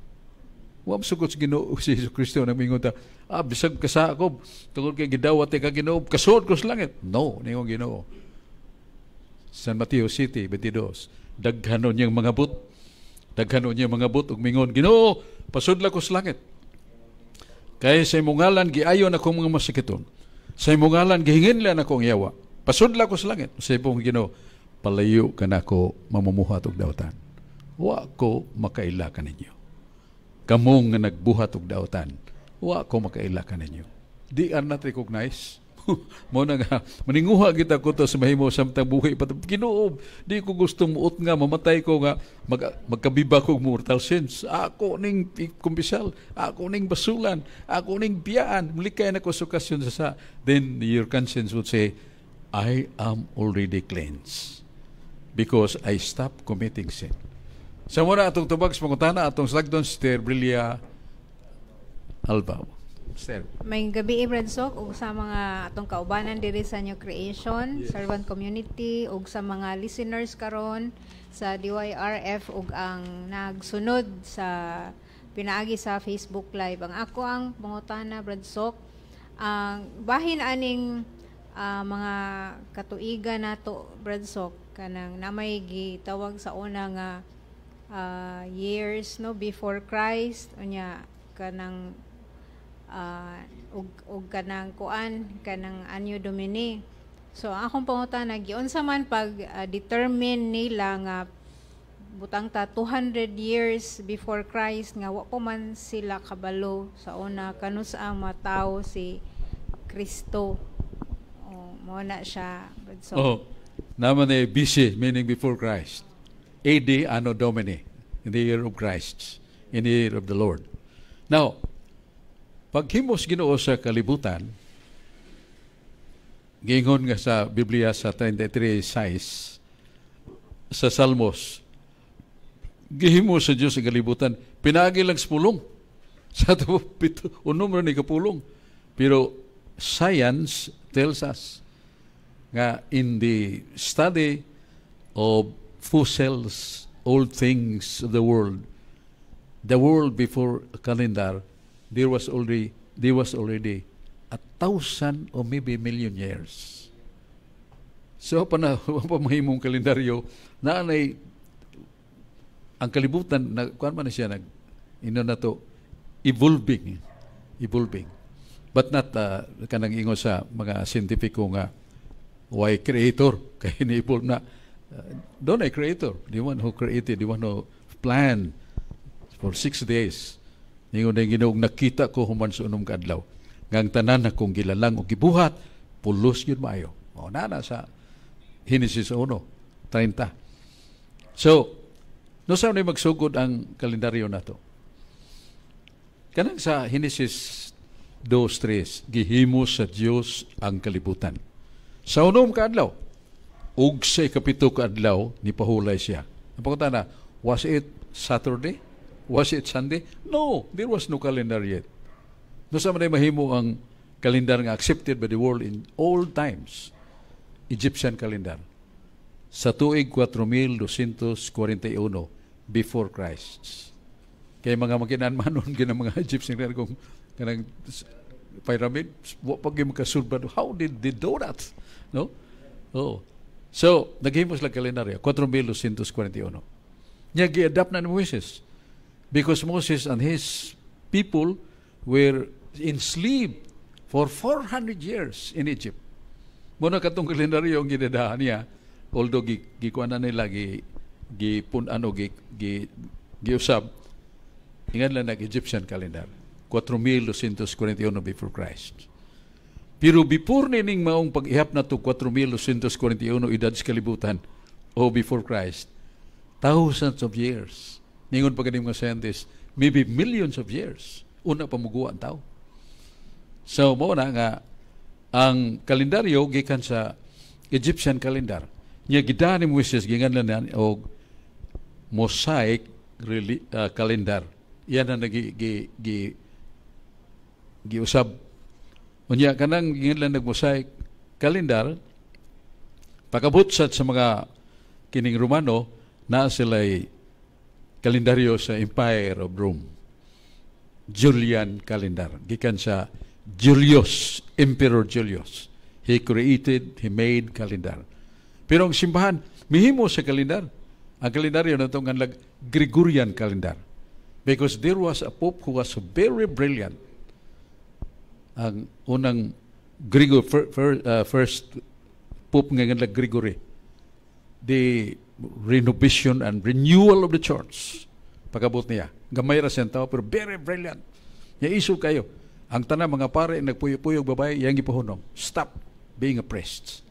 wa masugot sa Ginoo si Hesus Kristo na mingon ta, bisag ka sa ako, tungod kay gidawat ka Ginoo, kasud ko sa langit. No, ningon Ginoo. San Mateo City 22, daghanon niyang mga but, ug mingon, Ginoo, pasudla ko sa langit. Kaya sa imong ngalan giayon akong mga masakiton. Sa imong ngalan gihinginlan akong yawa. Pasudla ko sa langit. Sa imong Ginoo, palayo ka nako mamumuhat og dawtan. Wa ko makaila kaninyo. Kamong nga nagbuhat og dawtan, wa ko makaila kaninyo. Di are not recognized. Mo na nga maninguha kita ko to sa mahimo samtang buhi pa Ginoo. Di ko gustong muot nga mamatay ko nga magkabiba kog mortal sins. Ako ning kumpisal, ako ning basulan, ako ning biyaan. Mulikay na ko sa okasyon sa then your conscience would say, I am already cleansed because I stopped committing sin. Sa muna atong tubag sa pangutana atong slagdon Sister Brilia Alba. Sister. May gabi Bradsok ug sa mga atong kaubanan diri sa New Creation, Servant Community ug sa mga listeners karon sa DYRF ug ang nagsunod sa pinaagi sa Facebook Live. Ang ako ang pangutana Bradsok, ang bahin aning mga katuigan nato Bradsok kanang namay gitawag sa una nga years no before Christ unya kanang ug kanang kuan kanang Anyo Domini. So akong pangutana giunsa man pag determine nila nga butang ta 200 years before Christ nga wa pa man sila kabalo sa una kanus ang matawo si Kristo. Mo na siya. Naman ay BC meaning before Christ. AD Anno Domini, in the year of Christ, in the year of the Lord. Now, paghimos Ginoo sa kalibutan, gingon nga sa Biblia sa 33:6 sa Salmos, gihimo sa Dios sa kalibutan, pinagi lang sa pulong. Sa unom ni kapulong. Pero science tells us nga in the study of fossils, old things of the world before a calendar, there was already 1,000 or maybe million years. So pamahimong kalendaryo na ang kalibutan na kuan man siya na to evolving, but not kanang ingo sa mga scientifico nga why creator kay ni-evolve na. Don't a creator, the one who created, the one who planned for 6 days. Ningon na Ginoo, nakita ko human sa unom ka adlaw. Ngang tanan na kong gilalang o gibuhat, pulos yun maayo. O nana sa Genesis 1:30. So, no saan na magsugod ang kalendaryo na to? Kanang sa Genesis 2:3, gihimo sa Dios ang kalibutan. Sa unom ka adlaw, ug sa ikapito ka adlaw ni pahulay siya. Napakita na, was it Saturday? Was it Sunday? No, there was no calendar yet. No sa man mahimo ang kalendar nga accepted by the world in all times. Egyptian calendar. Sa tuig 4,241 before Christ. Kaya mga makinanmanon ginang mga Egyptian kung kanang pyramid, wa pag makasulbad. How did they do that? No? Oh. So, naghimos lang kalendaryo, 4,241. Niya gi-adapt na ni Moises. Because Moses and his people were enslaved for 400 years in Egypt. Muna katong kalendaryo ang ginadahan niya, although gikuan na nila, giusab, ingan lang nag-Egyptian calendar, 4,241 before Christ. Pero before nining maong pag-ihap na to 4,241 edad sa kalibutan o before Christ, thousands of years. Ningon pa ganing mga scientists, maybe millions of years. Una pamuguan ang tao. So, mo na nga, ang kalendaryo gikan sa Egyptian calendar. Nya gidaan ni Moses ginganlan og Mosaic calendar. Yan ang giusab. Unya kanang ginganlan nag Mosaic calendar pagabot sa mga kining Romano na sila'y kalendaryo sa Empire of Rome. Julian calendar. Gikan sa Julius, Emperor Julius. He created, he made calendar. Pero ang simbahan, mihimo sa kalendar. Ang kalendaryo na itong ganlag Gregorian calendar. Because there was a pope who was very brilliant. Ang unang first pope nga ganlag Gregory. The renovation and renewal of the church. Pagabot niya. Gamay ra siyang tao, pero very brilliant. Niya iso kayo. Ang tanang mga pare, nagpuyog-puyog babae, yang ipahunong. Stop being a priest.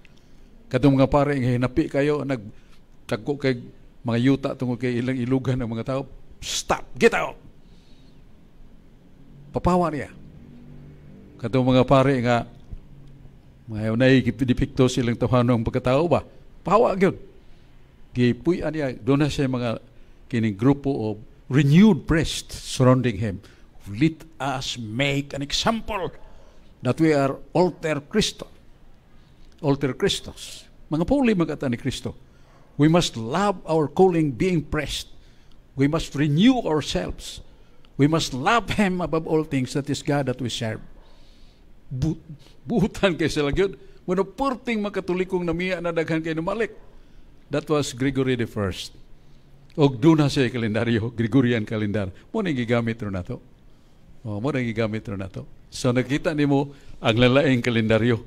Katong mga pare, hinapi kayo, nagtagko kay mga yuta tungkol kay ilang ilugan ng mga tao. Stop! Get out! Papawa niya. Katong mga pare nga, mga naikipidipikto silang tawanong pagkatao ba? Pahawa yun. Gipuyan niya, doon na siya mga kining grupo of renewed priests surrounding him. Let us make an example that we are alter Christos. Mga puli magkata ni Kristo. We must love our calling being priest. We must renew ourselves. We must love Him above all things. That is God that we serve. Buhutan kayo sila yun. Muna purting makatulikong namiya na daghan kayo numalik. That was Gregory the First. Og doon na siya kalendaryo, Gregorian calendar. Muna gigamit rin na to. Muna gigamit rin na to. So nakita ni mo ang lalaing kalendaryo.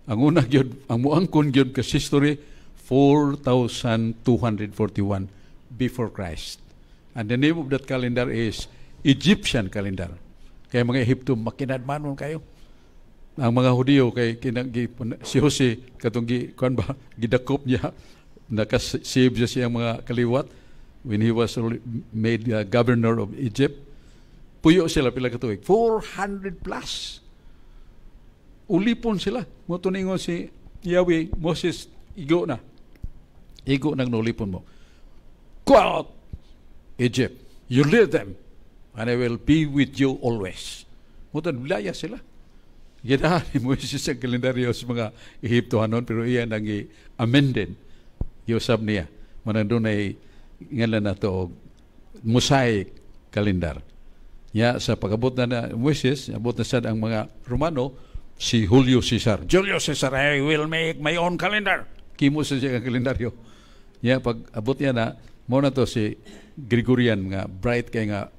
Ang unang yun, ang muangkon yun kasi history, 4,241 before Christ. And the name of that calendar is Egyptian calendar. Kaya mga Ehipto, makinadmanon kayo. Ang mga Hudiyo, kay si Jose, katong gidakop niya, nakasave siya mga kaliwat when he was made governor of Egypt. Puyo sila pila katuig. 400 plus. Ulipon sila. Mutuningon si Yahweh, Moses, igo na. Igo nang nulipon mo. Go out, Egypt. You lead them, and I will be with you always. Mutan, bilaya sila. Ginahan ni Moses ang kalendaryo sa mga Ehiptohanon, pero iyan ang amended. Yusab niya. Manandun ay ngalan na ito, Mosaic calendar. Ya, sa pag-abot na Moses, abot na sad ang mga Romano, si Julio Cesar. Julio Cesar, I will make my own calendar. Kimo sa siya ang kalendaryo. Ya, pag-abot niya na, muna to si Gregorian, nga bright kay nga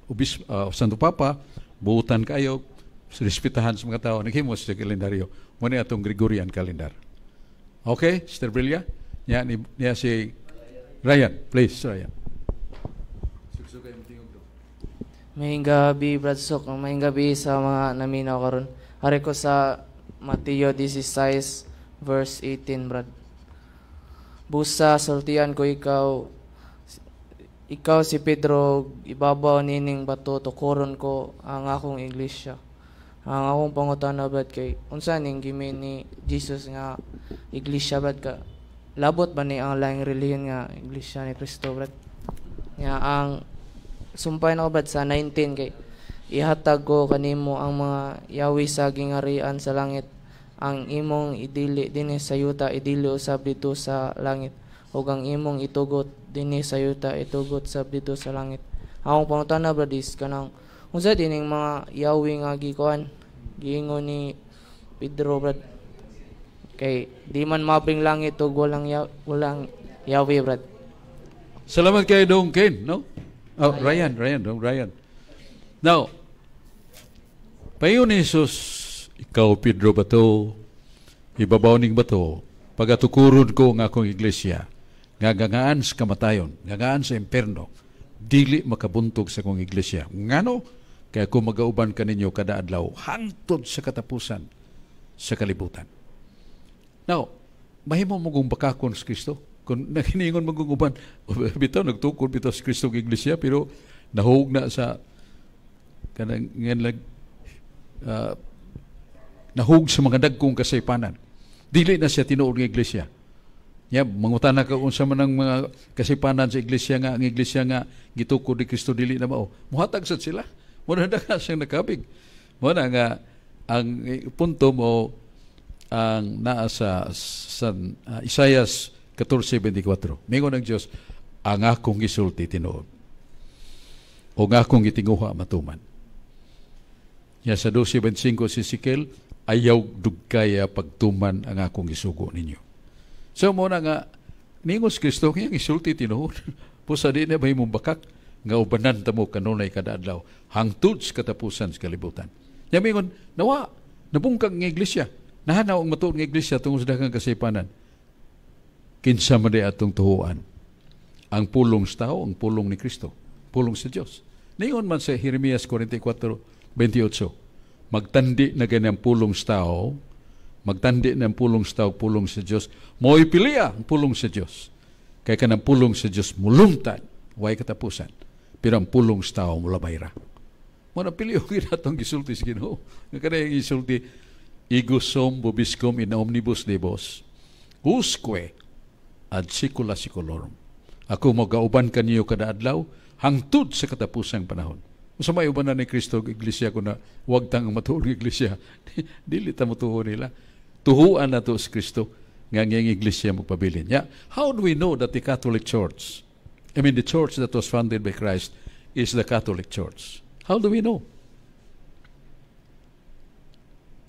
Santo Papa, buutan kayo, respetahan sa mga tao, naghimo sa kalendaryo. Muna itong Gregorian calendar. Okay, Sister Brillia? Niya si Ryan. Please, Ryan. Maying gabi, Brad Sok. Maying gabi sa mga naminaw karon. Hari ko sa Mateo 16, verse 18, Brad. Busa, sultian ko ikaw si Pedro, ibabaw nining bato, tukuron ko ang akong iglesia. Ang akong pangutana, Brad, kay unsa ning gimi ni Jesus nga iglesia, Brad, ka labot ba ni ang laing relihiyon nga iglesia ni Kristo, Brad? Nga ang sumpay na ko, Brad, sa 19 kay ihatag ko kanimo ang mga yawi sa gingarian sa langit, ang imong idili dinhi sa yuta idili usab dito sa langit, ug ang imong itugot dinhi sa yuta itugot sab dito sa langit. Akong pangutana, Brad, is kanang unsa dining mga yawi nga gikuan giingon ni Pedro, Brad, kay di man mabing langit ug walang yawi, Brad. Salamat kay Dong Ken, no? Oh, Ryan. Now, payon ni Jesus, ikaw Pedro ba to? Ibabaw ning bato, pagatukurod ko nga akong iglesia, ngagangaan sa kamatayon, ngagangaan sa imperno, dili makabuntog sa akong iglesia. Ngano? Kaya kung magauban ka ninyo kada adlaw, hangtod sa katapusan sa kalibutan. Now, mahimo mo kung bakakon sa Kristo. Kung nakiningon maguguban, bitaw, nagtukod bitaw sa Kristo ng iglesia, pero nahug na sa kanang nahug sa mga dagkong kasaypanan. Dili na siya tinuod ng iglesia. Mangutana ka kung sa manang mga kasaypanan sa iglesia nga, ang iglesia nga gitukod ni Kristo dili na mao. Muhatag sad sila. Muna na nga siyang nakabig. Muna nga, ang punto mo, ang naa sa Isaias 14:24. Mingon ng Diyos, ang akong gisulti tinuod. O ang akong gitinguha matuman. Sa 12:25 si Ezekiel, ayaw dugkaya pagtuman ang akong isugo ninyo. So muna nga, ningos Kristo, kaya gisulti tinuod. Pusa di na ba mong bakak? Nga ubanan tamo kanunay kada adlaw hangtod sa katapusan sa kalibutan. Mingon, nawa, nabungkag ng iglesia. Nahanaw ang matuod ng iglesia tungod sa daghang kasaypanan. Kinsa man di atong tuhuan. Ang pulong sa tao, ang pulong ni Kristo. Pulong sa Diyos. Ningon man sa Jeremias 44:28, magtandi na ganyan pulong sa tao, magtandi ng pulong sa tao, pulong sa Diyos, mo'y piliya ang pulong sa Diyos. Kaya ka ng pulong sa Diyos mulungtan, huwag katapusan. Pero ang pulong sa tao mula bayra. Muna piliyo kinatong gisulti sa Ginoo. Nga kanayang gisulti, igusum bobiscum in omnibus debos, usque ad sicula siculorum. Ako magauban kaniyo kada adlaw, hangtod sa katapusang panahon. Sa may ubanan ni Kristo, iglesia ko na huwag tang matuon ng iglesia. Dili ta matuon nila. Tuhuan na to sa Kristo, nga ngayong iglesia magpabilin. How do we know that the Catholic Church, the church that was founded by Christ, is the Catholic Church? How do we know?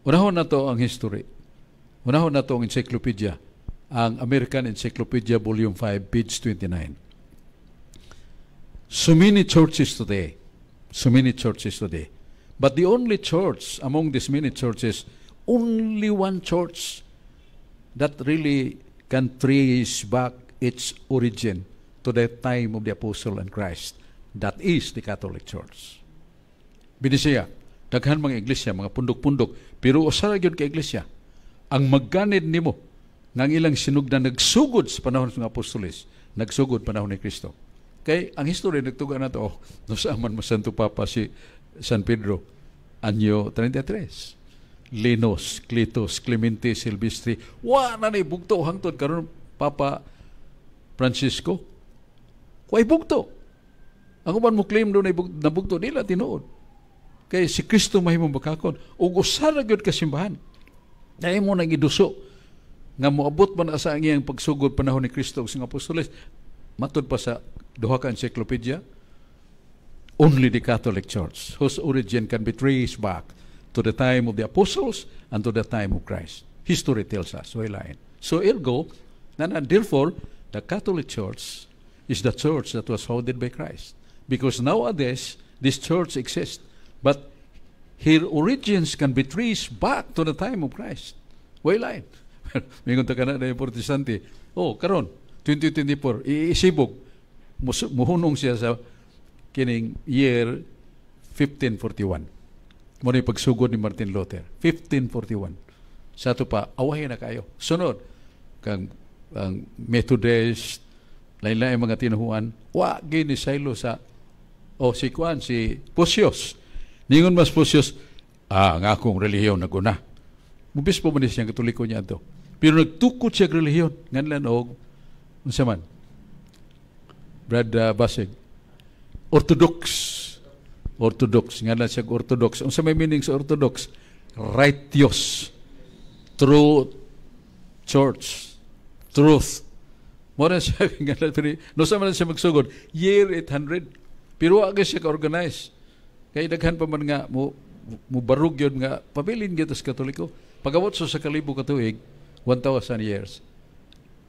Unahon na to ang history. Unahon na to ang encyclopedia. Ang American Encyclopedia Volume 5, page 29. So many churches today. But the only church among these many churches, only one church that really can trace back its origin to the time of the Apostle and Christ. That is the Catholic Church. Binisiya, daghan mga iglesia, mga pundok-pundok, pero usara gyud ka iglesia, ang magganid nimo ng ilang sinugdan nagsugod sa panahon ng apostoles, nagsugod panahon ni Kristo. Kay ang history nagtuga na to, no saaman mo Santo Papa si San Pedro, anyo 33. Linos, Clitos, Clemente, Silvestre, na bugto hangtod karon Papa Francisco. Kuay bugto. Ang uban mo claim doon na bugto nila tinuod. Kay si Kristo mahimong bakakon ug usara gyud kasimbahan. Dahil mo nang iduso nga moabot man sa ang iyang pagsugod panahon ni Kristo ug sa apostoles, matud pa sa duha ka encyclopedia, only the Catholic Church whose origin can be traced back to the time of the apostles and to the time of Christ. History tells us, so ergo, therefore, the Catholic Church is the church that was founded by Christ. Because nowadays, this church exists, but her origins can be traced back to the time of Christ. Mingon ta kana na yung Protestante. Karon 2024, iisibog, muhunong siya sa kining year 1541. Muna yung pagsugod ni Martin Luther. 1541. Sa ito pa, awahin na kayo. Sunod, kang Methodist, lain-lain mga tinuhuan, gini saylo sa, si Pusios. Ningon mas Pusios, ang akong relihiyon na guna. Mubis po manis siyang katoliko niya ito. Pero nagtukot siya relihiyon. Nganlan unsa man? Brad Basig. Orthodox. Nga lang siya orthodox. Unsa may meaning sa orthodox? Righteous. True church. Truth. Mora siya, no sa man siya magsugod, year 800. Pero aga siya ka-organize. Kaya daghan pa man nga, mo barug yun nga, pabilin yun sa Katoliko. Pagabot sa kalibo katuig, 1,000 years,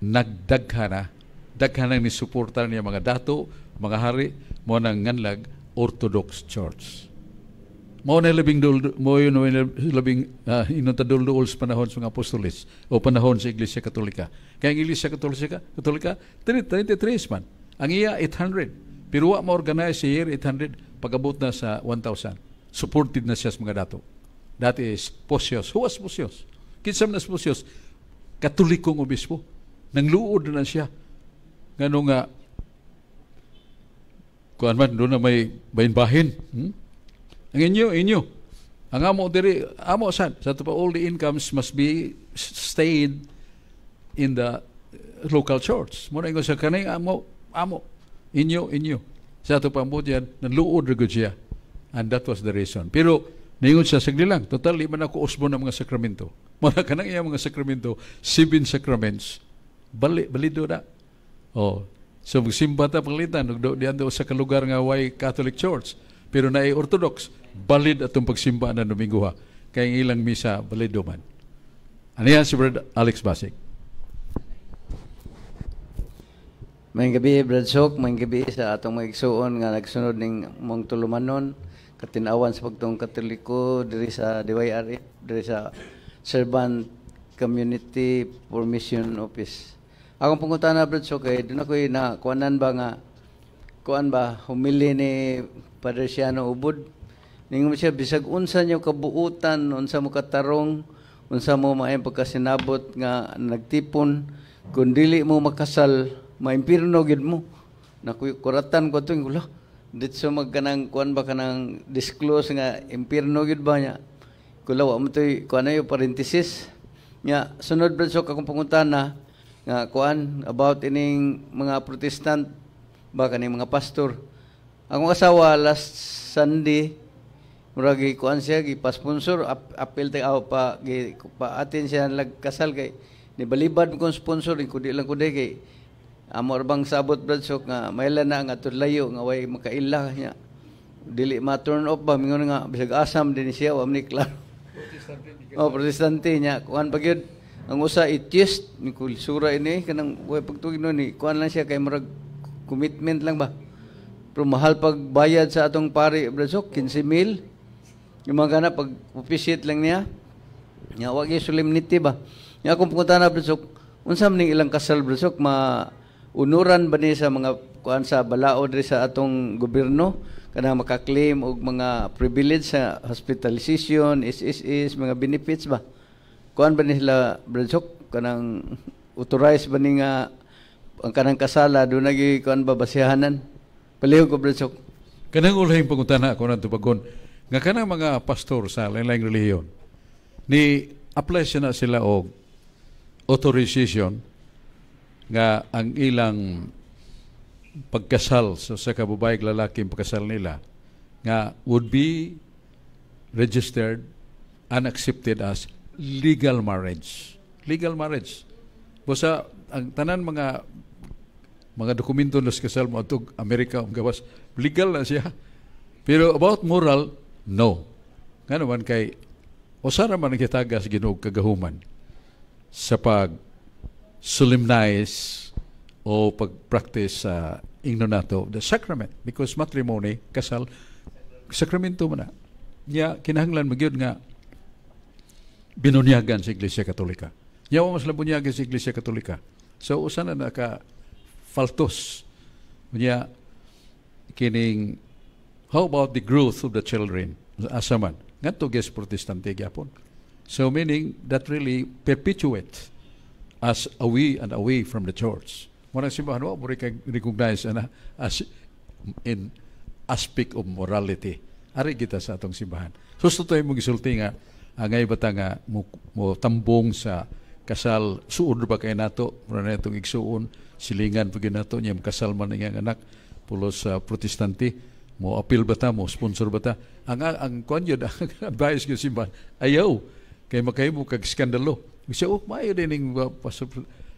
daghan ang nisuportar niya mga dato, mga hari, mo nang nganlag Orthodox Church. Mao na labing inutadul-duol sa panahon sa mga apostoles o panahon sa Iglesia Katolika. Kaya ang Iglesia Katolika 33 man. Ang iya 800. Pero wa ma-organize sa year 800 pag-abot na sa 1,000. Supported na siya sa mga dato. That is Posios. Who was Posios? Kinsam na Posios? Katolikong obispo. Nangluod na siya. Ngano nga kuan man doon na may bahin-bahin. Ang inyo. Ang amo diri, amo sad. Sa pa all the incomes must be stayed in the local church. Muna ingo sa kanay amo, inyo. Sa pa mo diyan, nanluod ra siya. And that was the reason. Pero ningon siya sagli lang, total di man ako usbo ng mga sakramento. Muna kanang iya mga sakramento, 7 sacraments. Balido na. Oh, so magsimba ta panglitan diyan do sa kalugar nga way Catholic Church. Pero na Orthodox, balid atong pagsimba na Domingo ha. Kaya ilang misa, balido man. Ano yan si Brad Alex Basig? Mayang gabi, Brad Sok. Mayang gabi sa atong mga igsuon nga nagsunod ng mong tulumanon, katinawan sa pagtong Katoliko, diri sa DYRF, diri sa Servant Community Formation Office. Akong pangutana, Brad Sok, doon ako'y nakuanan ba nga, humili ni Padre Siano Ubod. Ningon siya, bisag unsa niyo kabuutan, unsa mo katarong, unsa mo maayong pagkasinabot nga nagtipon, kung dili mo makasal, maimpirno gid mo. Nakuratan ko ito, dito magkanang, kuan ba kanang disclose nga, impirno gid ba niya? Kulawa mo ito, kuan na yung parenthesis. Nga, sunod Brad Sok, akong pangutana, nga kuan, about ining mga Protestant, baka ni mga pastor. Akong asawa last Sunday, murag kuan siya gipa-sponsor, apel tayo pa atin siya nagkasal kay ni balibad kong sponsor kudi lang kuday kay amo bang sabot Brad Sok nga mayla na nga tudlayo nga way makaila niya. Dili ma-turn off ba mingon nga bisag asam din siya wa ni klaro. Protestante niya kuan pagyud ang usa atheist ni kulsura ini kanang way pagtugino ni kuan lang siya kay murag commitment lang ba? Pero mahal pagbayad sa atong pari, Brad Sok, 15,000. Yung mga gana, pag-officiate lang niya, wag yung solemnity ba? Yung akong punta na, Brad Sok, unsam ning ilang kasal, Brad Sok, maunuran ba niya sa mga kuan sa balaod sa atong gobyerno, kanang makaklaim og mga privilege sa hospitalization, SSS, mga benefits ba? Kuan ba nila, Brad Sok, kanang authorize ba ni nga ang kanang kasala doon nagi kuan ba basihanan palihog ko Brad Sok. Kanang ulahing pangutana ako na tubagon nga kanang mga pastor sa lain-laing relihiyon ni apply sila og authorization nga ang ilang pagkasal sa kababaeng lalaki pagkasal nila nga would be registered and accepted as legal marriage. Basta ang tanan mga dokumento na kasal mo atog Amerika gawas legal na siya. Pero about moral, no. Nga naman kay usara man nagitagas Ginoo kagahuman sa pag solemnize o pag-practice sa ignonato the sacrament because matrimony kasal sakramento man na. Nya kinahanglan magyud nga binunyagan sa Iglesia Katolika. Nya mas labunyagan sa Iglesia Katolika. So usa na naka faltos. Nya kining how about the growth of the children? Asa man ngadto ges Protestante gyapon. So meaning that really perpetuate us away and away from the church. Muna simbahan mo recognize as in aspect of morality. Ari kita sa atong simbahan. Susto tayo mong gisulti nga angay bata nga mo tambong sa kasal suod ba kay nato mura na itong igsuon silingan pag nato niya kasal man ang anak pulos sa Protestante mo appeal bata mo sponsor bata ang kuan yun ang advice ko simbahan ayaw kay makahimo kag skandalo siya maayo din ning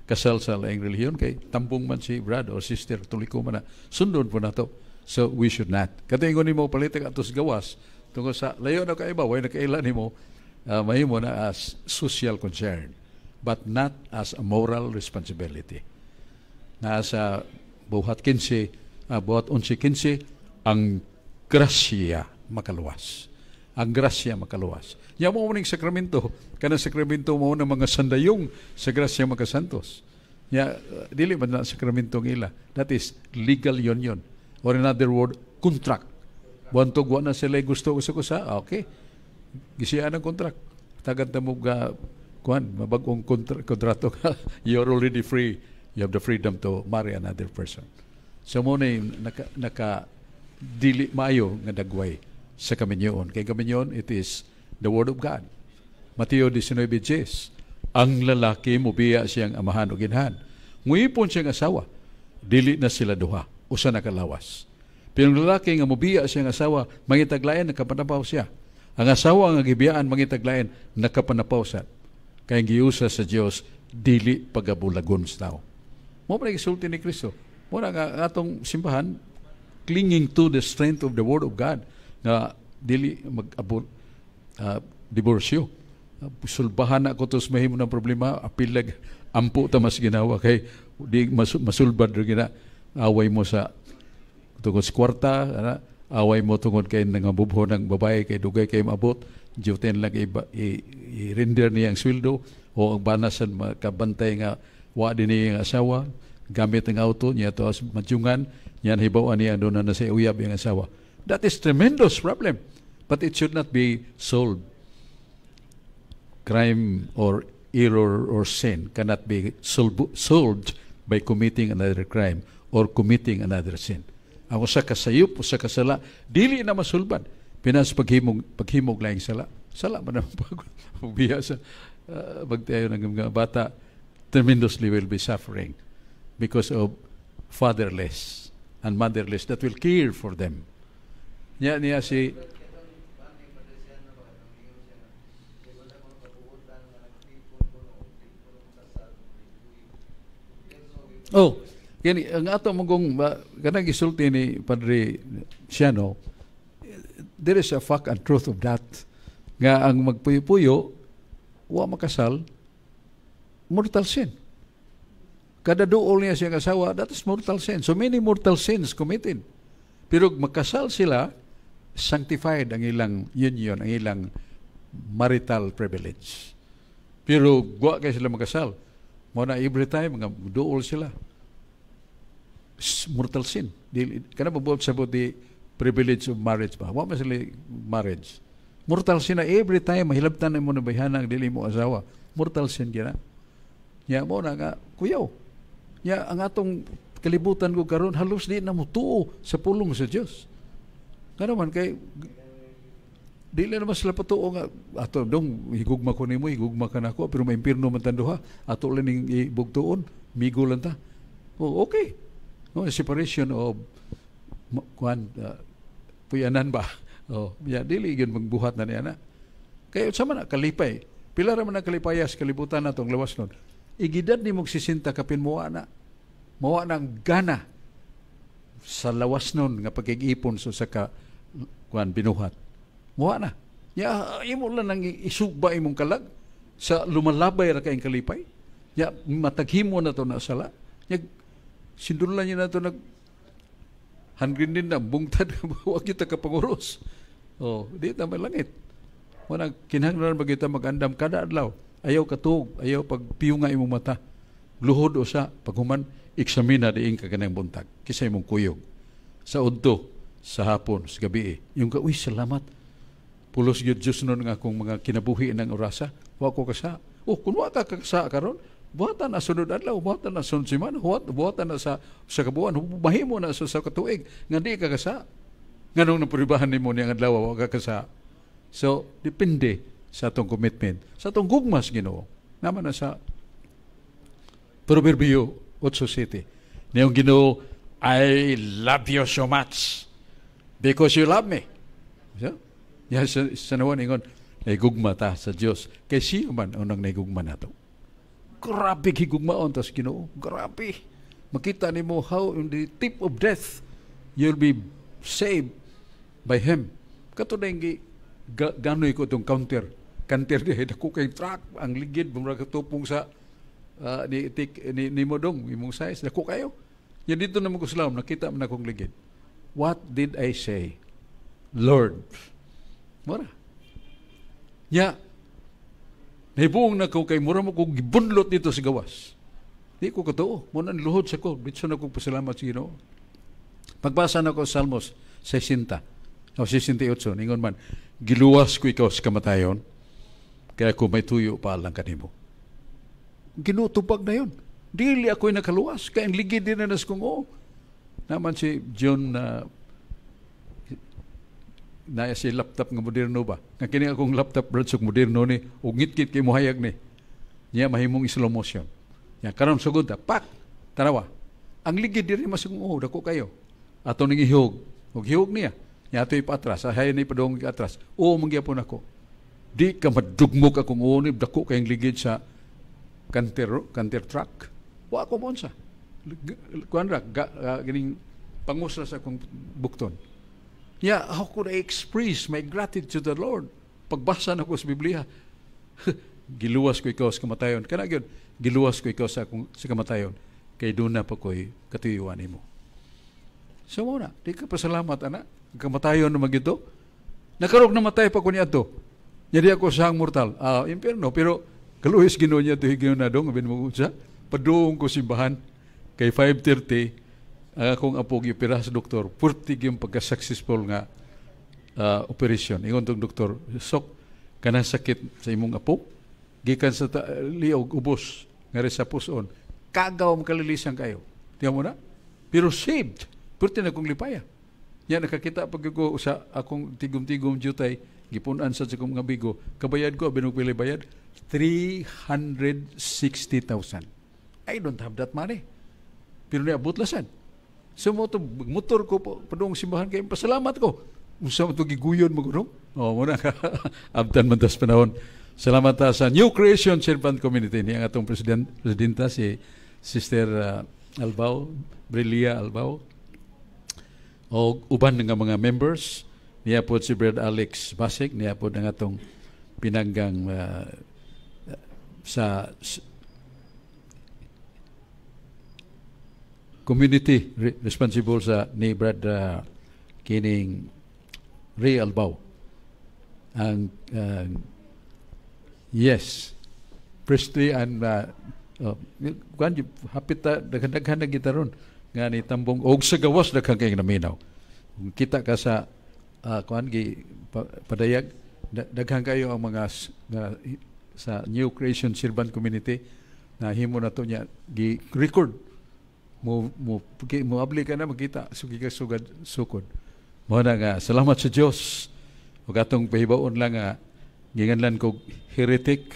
kasal sa laing relihiyon kay tambong man si brother or sister tuliko man na sundon po nato so we should not katingon nimo palitek atos gawas tungod sa layo na kaiba way nakaila nimo mahimo na as social concern but not as a moral responsibility. Nasa buhat 11 ang grasya makaluwas. ang grasya makaluwas. Ya mo ning sakramento, kanang sakramento mo ng mga sandayong sa grasya makasantos. Ya dili man na sakramento ila. That is legal union. Or in other word, contract. Buantog wa na sila gusto usa-usa, okay. Gisiya ang contract. Tagad na mo mabagong kontrato ka, you're already free. You have the freedom to marry another person. So mo na naka dili maayo nga dagway sa kaminyoon. Kay kaminyoon, it is the Word of God. Mateo 19:10, ang lalaki mubiya siyang amahan o ginhan. Nguyipon siyang asawa, dili na sila duha, usa na kalawas. Pero ang lalaki nga mubiya siyang asawa, mangitaglayan, nakapanapaw siya. Ang asawa nga gibiyaan, mangitaglayan, nakapanapaw siya. Kaya giusa sa Dios dili pagabulagon sa tao. Mo pa gisulti ni Kristo. Mo na nga atong simbahan clinging to the strength of the Word of God na dili mag-abot diborsyo. Sulbahan na ko tos mahimo ng problema, apilag ampo ta mas ginawa kay di masulbad ro gina away mo sa tungod sa kwarta, away mo tungod kay nangabubuho ng babae kay dugay kay maabot, juten lang i-render niya ang sweldo o ang banasan makabantay nga wa din niya ang asawa, gamit ang auto niya to as madyungan, yan hibawan niya doon na sa uyab yung asawa. That is tremendous problem, but it should not be solved. Crime or error or sin cannot be solved by committing another crime or committing another sin. Ang usa ka sayop, usa ka sala, dili na masulbad. Pinas paghimog laing sala. Sala man ang pagbiya sa magtayo ng mga bata, tremendously will be suffering because of fatherless and motherless that will care for them. Niya si gani ang ato mong kanang gisulti ni Padre Siano, there is a fact and truth of that nga ang magpuyo-puyo wa makasal mortal sin. Kada duol niya siyang asawa, that is mortal sin. So many mortal sins committed. Pero makasal sila, sanctified ang ilang union, ang ilang marital privilege. Pero wa kay sila makasal. Mo na every time nga duol sila. Mortal sin. Kana mabuot sa the privilege of marriage ba? Wa man sila marriage. Mortal sin na every time mahilabtan mo na bayhanang dili mo asawa. Mortal sin gina. Ya mo na nga kuyaw. Ya ang atong kalibutan ko karon halos di na mo tuo sa pulong sa Dios. Ngano man kay dili naman sila patuo nga ato dong higugma ko nimo, higugma ka nako, pero may impierno man tanduha. Ato lang ning ibugtuon, migo lang ta. Oh, okay. No, separation of puyanan ba? Oh, ya dili gyud magbuhat na niya na. Kay sa man kalipay. Pila ra man ang kalipayas kalibutan natong lawas nun. Igidad ni mong 60 kapin mowa na ang gana sa lawas nun nga pagkig-ipon sa binuhat. Mowa na. Ya, imo lang nang isugba imong kalag sa lumalabay ra kayong kalipay. Ya, mataghimo na to na sala. Ya, sindulan niya na to hangrin din na bungtad wag kita kapanguros. Oh, di ta malangit. Wala kinahanglan ba kita magandam kada adlaw. Ayaw katug, ayaw pagpiyunga imong mata. Luhod o sa paghuman eksamina diing kaganang buntag. Kisa imong kuyog. Sa udto, sa hapon, sa gabi. Yung uy, salamat. Pulos gyud Dios nun nga akong mga kinabuhi ng orasa. Wa ko kasa. Oh, kung wa ka kasa karon, buhatan na sunod adlaw, buhatan na sunod semana, buhatan na sa kabuan, mahimo na sa katuig nga di ka kasa. Nganong napuribahan nimo niyang adlaw wa ka kasa. So, depende sa atong commitment, sa atong gugmas Ginoo. Naman na sa Proverbio 8:7. Niyong Ginoo, I love you so much because you love me. So, yan sa nawan ingon, naigugma ta sa Dios. Kay siya man unang naigugma nato. Grabe higugmaon tas Ginoo. Grabe. Makita nimo how in the tip of death you'll be saved by Him. Katunay gano'y ko itong counter di dako kay truck ang ligid bumra katupong sa ni modong imong size dako kayo. Yan dito naman ko salam nakita man akong ligid. What did I say? Lord. Mora. Nya, nahibuong na ko kay mura mo kong gibunlot dito sa gawas. Di ko katoo. Muna luhod sa ko. Bitso na kong pasalamat sa Ginoo. Pagbasa na ko Salmos 60 o 68, ningon man, giluwas ko ikaw sa kamatayon, kaya ko may tuyo pa lang kanimo. Ginutupag na yun. Dili ako'y nakaluwas. Kaya ang ligid din na nas kong Naman si John na si laptop nga moderno ba? Nga kini akong laptop bradsok moderno ni, o ngit-ngit kay muhayag ni. Niya mahimong slow motion. Yan, karon sugod ta, pak, tarawa. Ang ligid din mas kong dako kayo. Ato ning ihog. Og hihog niya. Niya ato ipatras. Ahay ni padong atras. Mangyapon ako. Di ka madugmok akong ni dako kayong ligid sa canter truck. Wa ko mo sa. Kuan ra gining pangusra sa akong bukton. Yeah, how could I express my gratitude to the Lord? Pagbasa na ko sa Biblia, giluwas ko ikaw sa kamatayon. Kana gyud, giluwas ko ikaw sa kamatayon. Kay doon na pa ko'y katuyuan nimo. So muna, di ka pasalamat, ana. Kamatayon na magito. Nakarog na matay pa ko niya to. Jadi ako siyang mortal. Impierno. Pero kaluhis Ginoo niya ito higyon na dong. Abin mo siya. Padung ko simbahan. Kay 5:30, akong apo giopera sa doktor, purtig yung pagka-successful nga operasyon. Ingon tong doktor, sok, kanang sakit sa imong apo, gikan sa liog, ubos, nga rin sa puson, kagaw makalilisan kayo. Tiyan mo na? Pero saved. Purti na kong lipaya. Yan, nakakita pag ko sa akong tigom-tigom jutay, gipunan sa akong mga bigo, kabayad ko, abinong pili bayad, 360,000. I don't have that money. Pero niabot lasan. So motor ko po, padung simbahan kayo, pasalamat ko. Usa mo ito giguyon mo gulong. Muna ka, abtan man tas panahon. Salamat sa New Creation Servant Community. Niya ang atong presidenta, si Sister Albao, Brelia Albao. O uban nga mga members, niya po si Brad Alex Basik, niya po ang atong pinanggang sa community responsible sa ni Brad kining Ray Albao. And yes, Presley and hapit daghan na gitaron nga ni tambong og sa gawas daghang kay naminaw. Kita ka sa padayag daghang kayo ang mga sa New Creation Servant Community na himo na to niya gi-record mo abli ka na makita sugi ka sugod mo na nga salamat sa Dios ug atong pahibaon lang nga ginganlan kog heretic.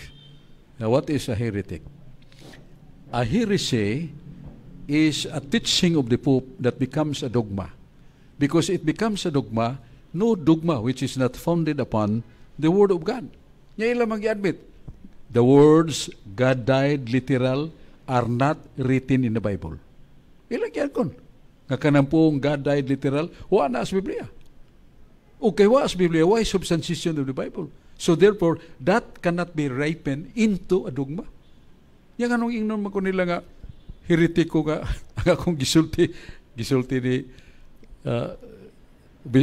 Now, what is a heretic? A heresy is a teaching of the Pope that becomes a dogma. Because it becomes a dogma, no dogma which is not founded upon the Word of God. Nya ila mag-admit, the words God died literal are not written in the Bible. Ilagyan kon. Nga kanampong God died literal, wa na sa Biblia. Okay, wa sa Biblia, why substantiation of the Bible? So therefore, that cannot be ripened into a dogma. Yang anong ingnon man ko nila nga, heretiko nga, ang akong gisulti ni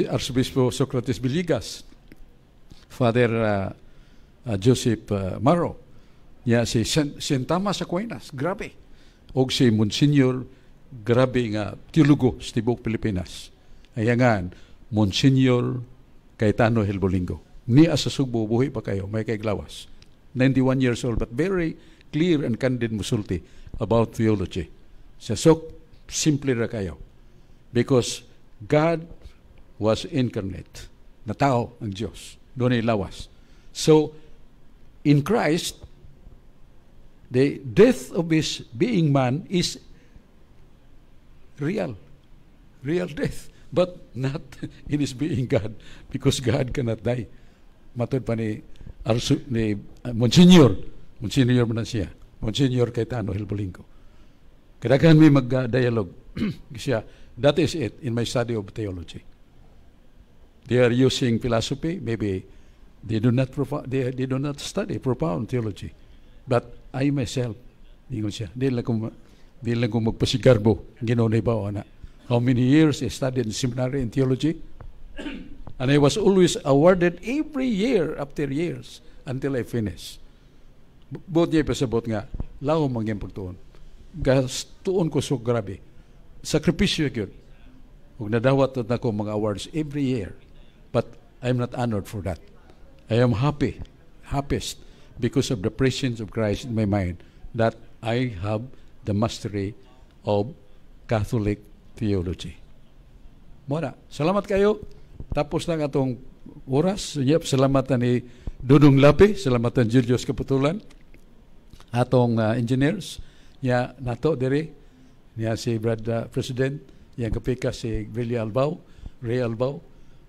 Arsobispo Socrates Villegas, Father Joseph Maro, ya si Saint Thomas Aquinas, grabe. Og si Monsignor, grabe nga teologo sa tibok Pilipinas. Ayangan, Monsignor Cayetano Helbolingo. Niya sa Sugbo, buhi pa kayo, may kaiglawas. 91 years old, but very clear and candid musulti about theology. Sa simple ra kayo. Because God was incarnate. Na tao ang Diyos. Doon ay lawas. So, in Christ, the death of His being man is real death, but not in His being God, because God cannot die. Matod pa ni Monsignor man na siya, Monsignor Cayetano Helbolingo. Kadaghan may mag-dialogue siya. That is it in my study of theology. They are using philosophy, maybe they do not study profound theology. But I myself, ingon siya, di lang ko magpasigarbo, Ginoo na ibaw na. How many years I studied in seminary in theology? And I was always awarded every year after years until I finish. Buot niya pasabot nga, lao mangyang pagtuon. Tuon ko so grabe. Sakripisyo yun. Huwag nadawat na ko mga awards every year. But I'm not honored for that. I am happiest because of the presence of Christ in my mind that I have the mastery of Catholic theology. Muna, salamat kayo. Tapos na atong oras. Yep, salamat ni Dudong Lapi, salamat ni Julius Kaputulan, atong engineers, ya nato diri, niya si Brad President, yang kapika si Ray Albao,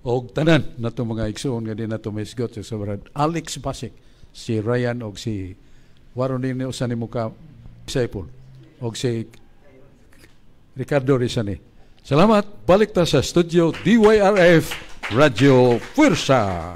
o tanan natong mga igsoon nga din nato may isgot sa Brad Alex Pasik, si Ryan o si waron din usan ni muka disciple o si Ricardo Rizani. Salamat, balik ta sa studio DYRF Radio Fuerza.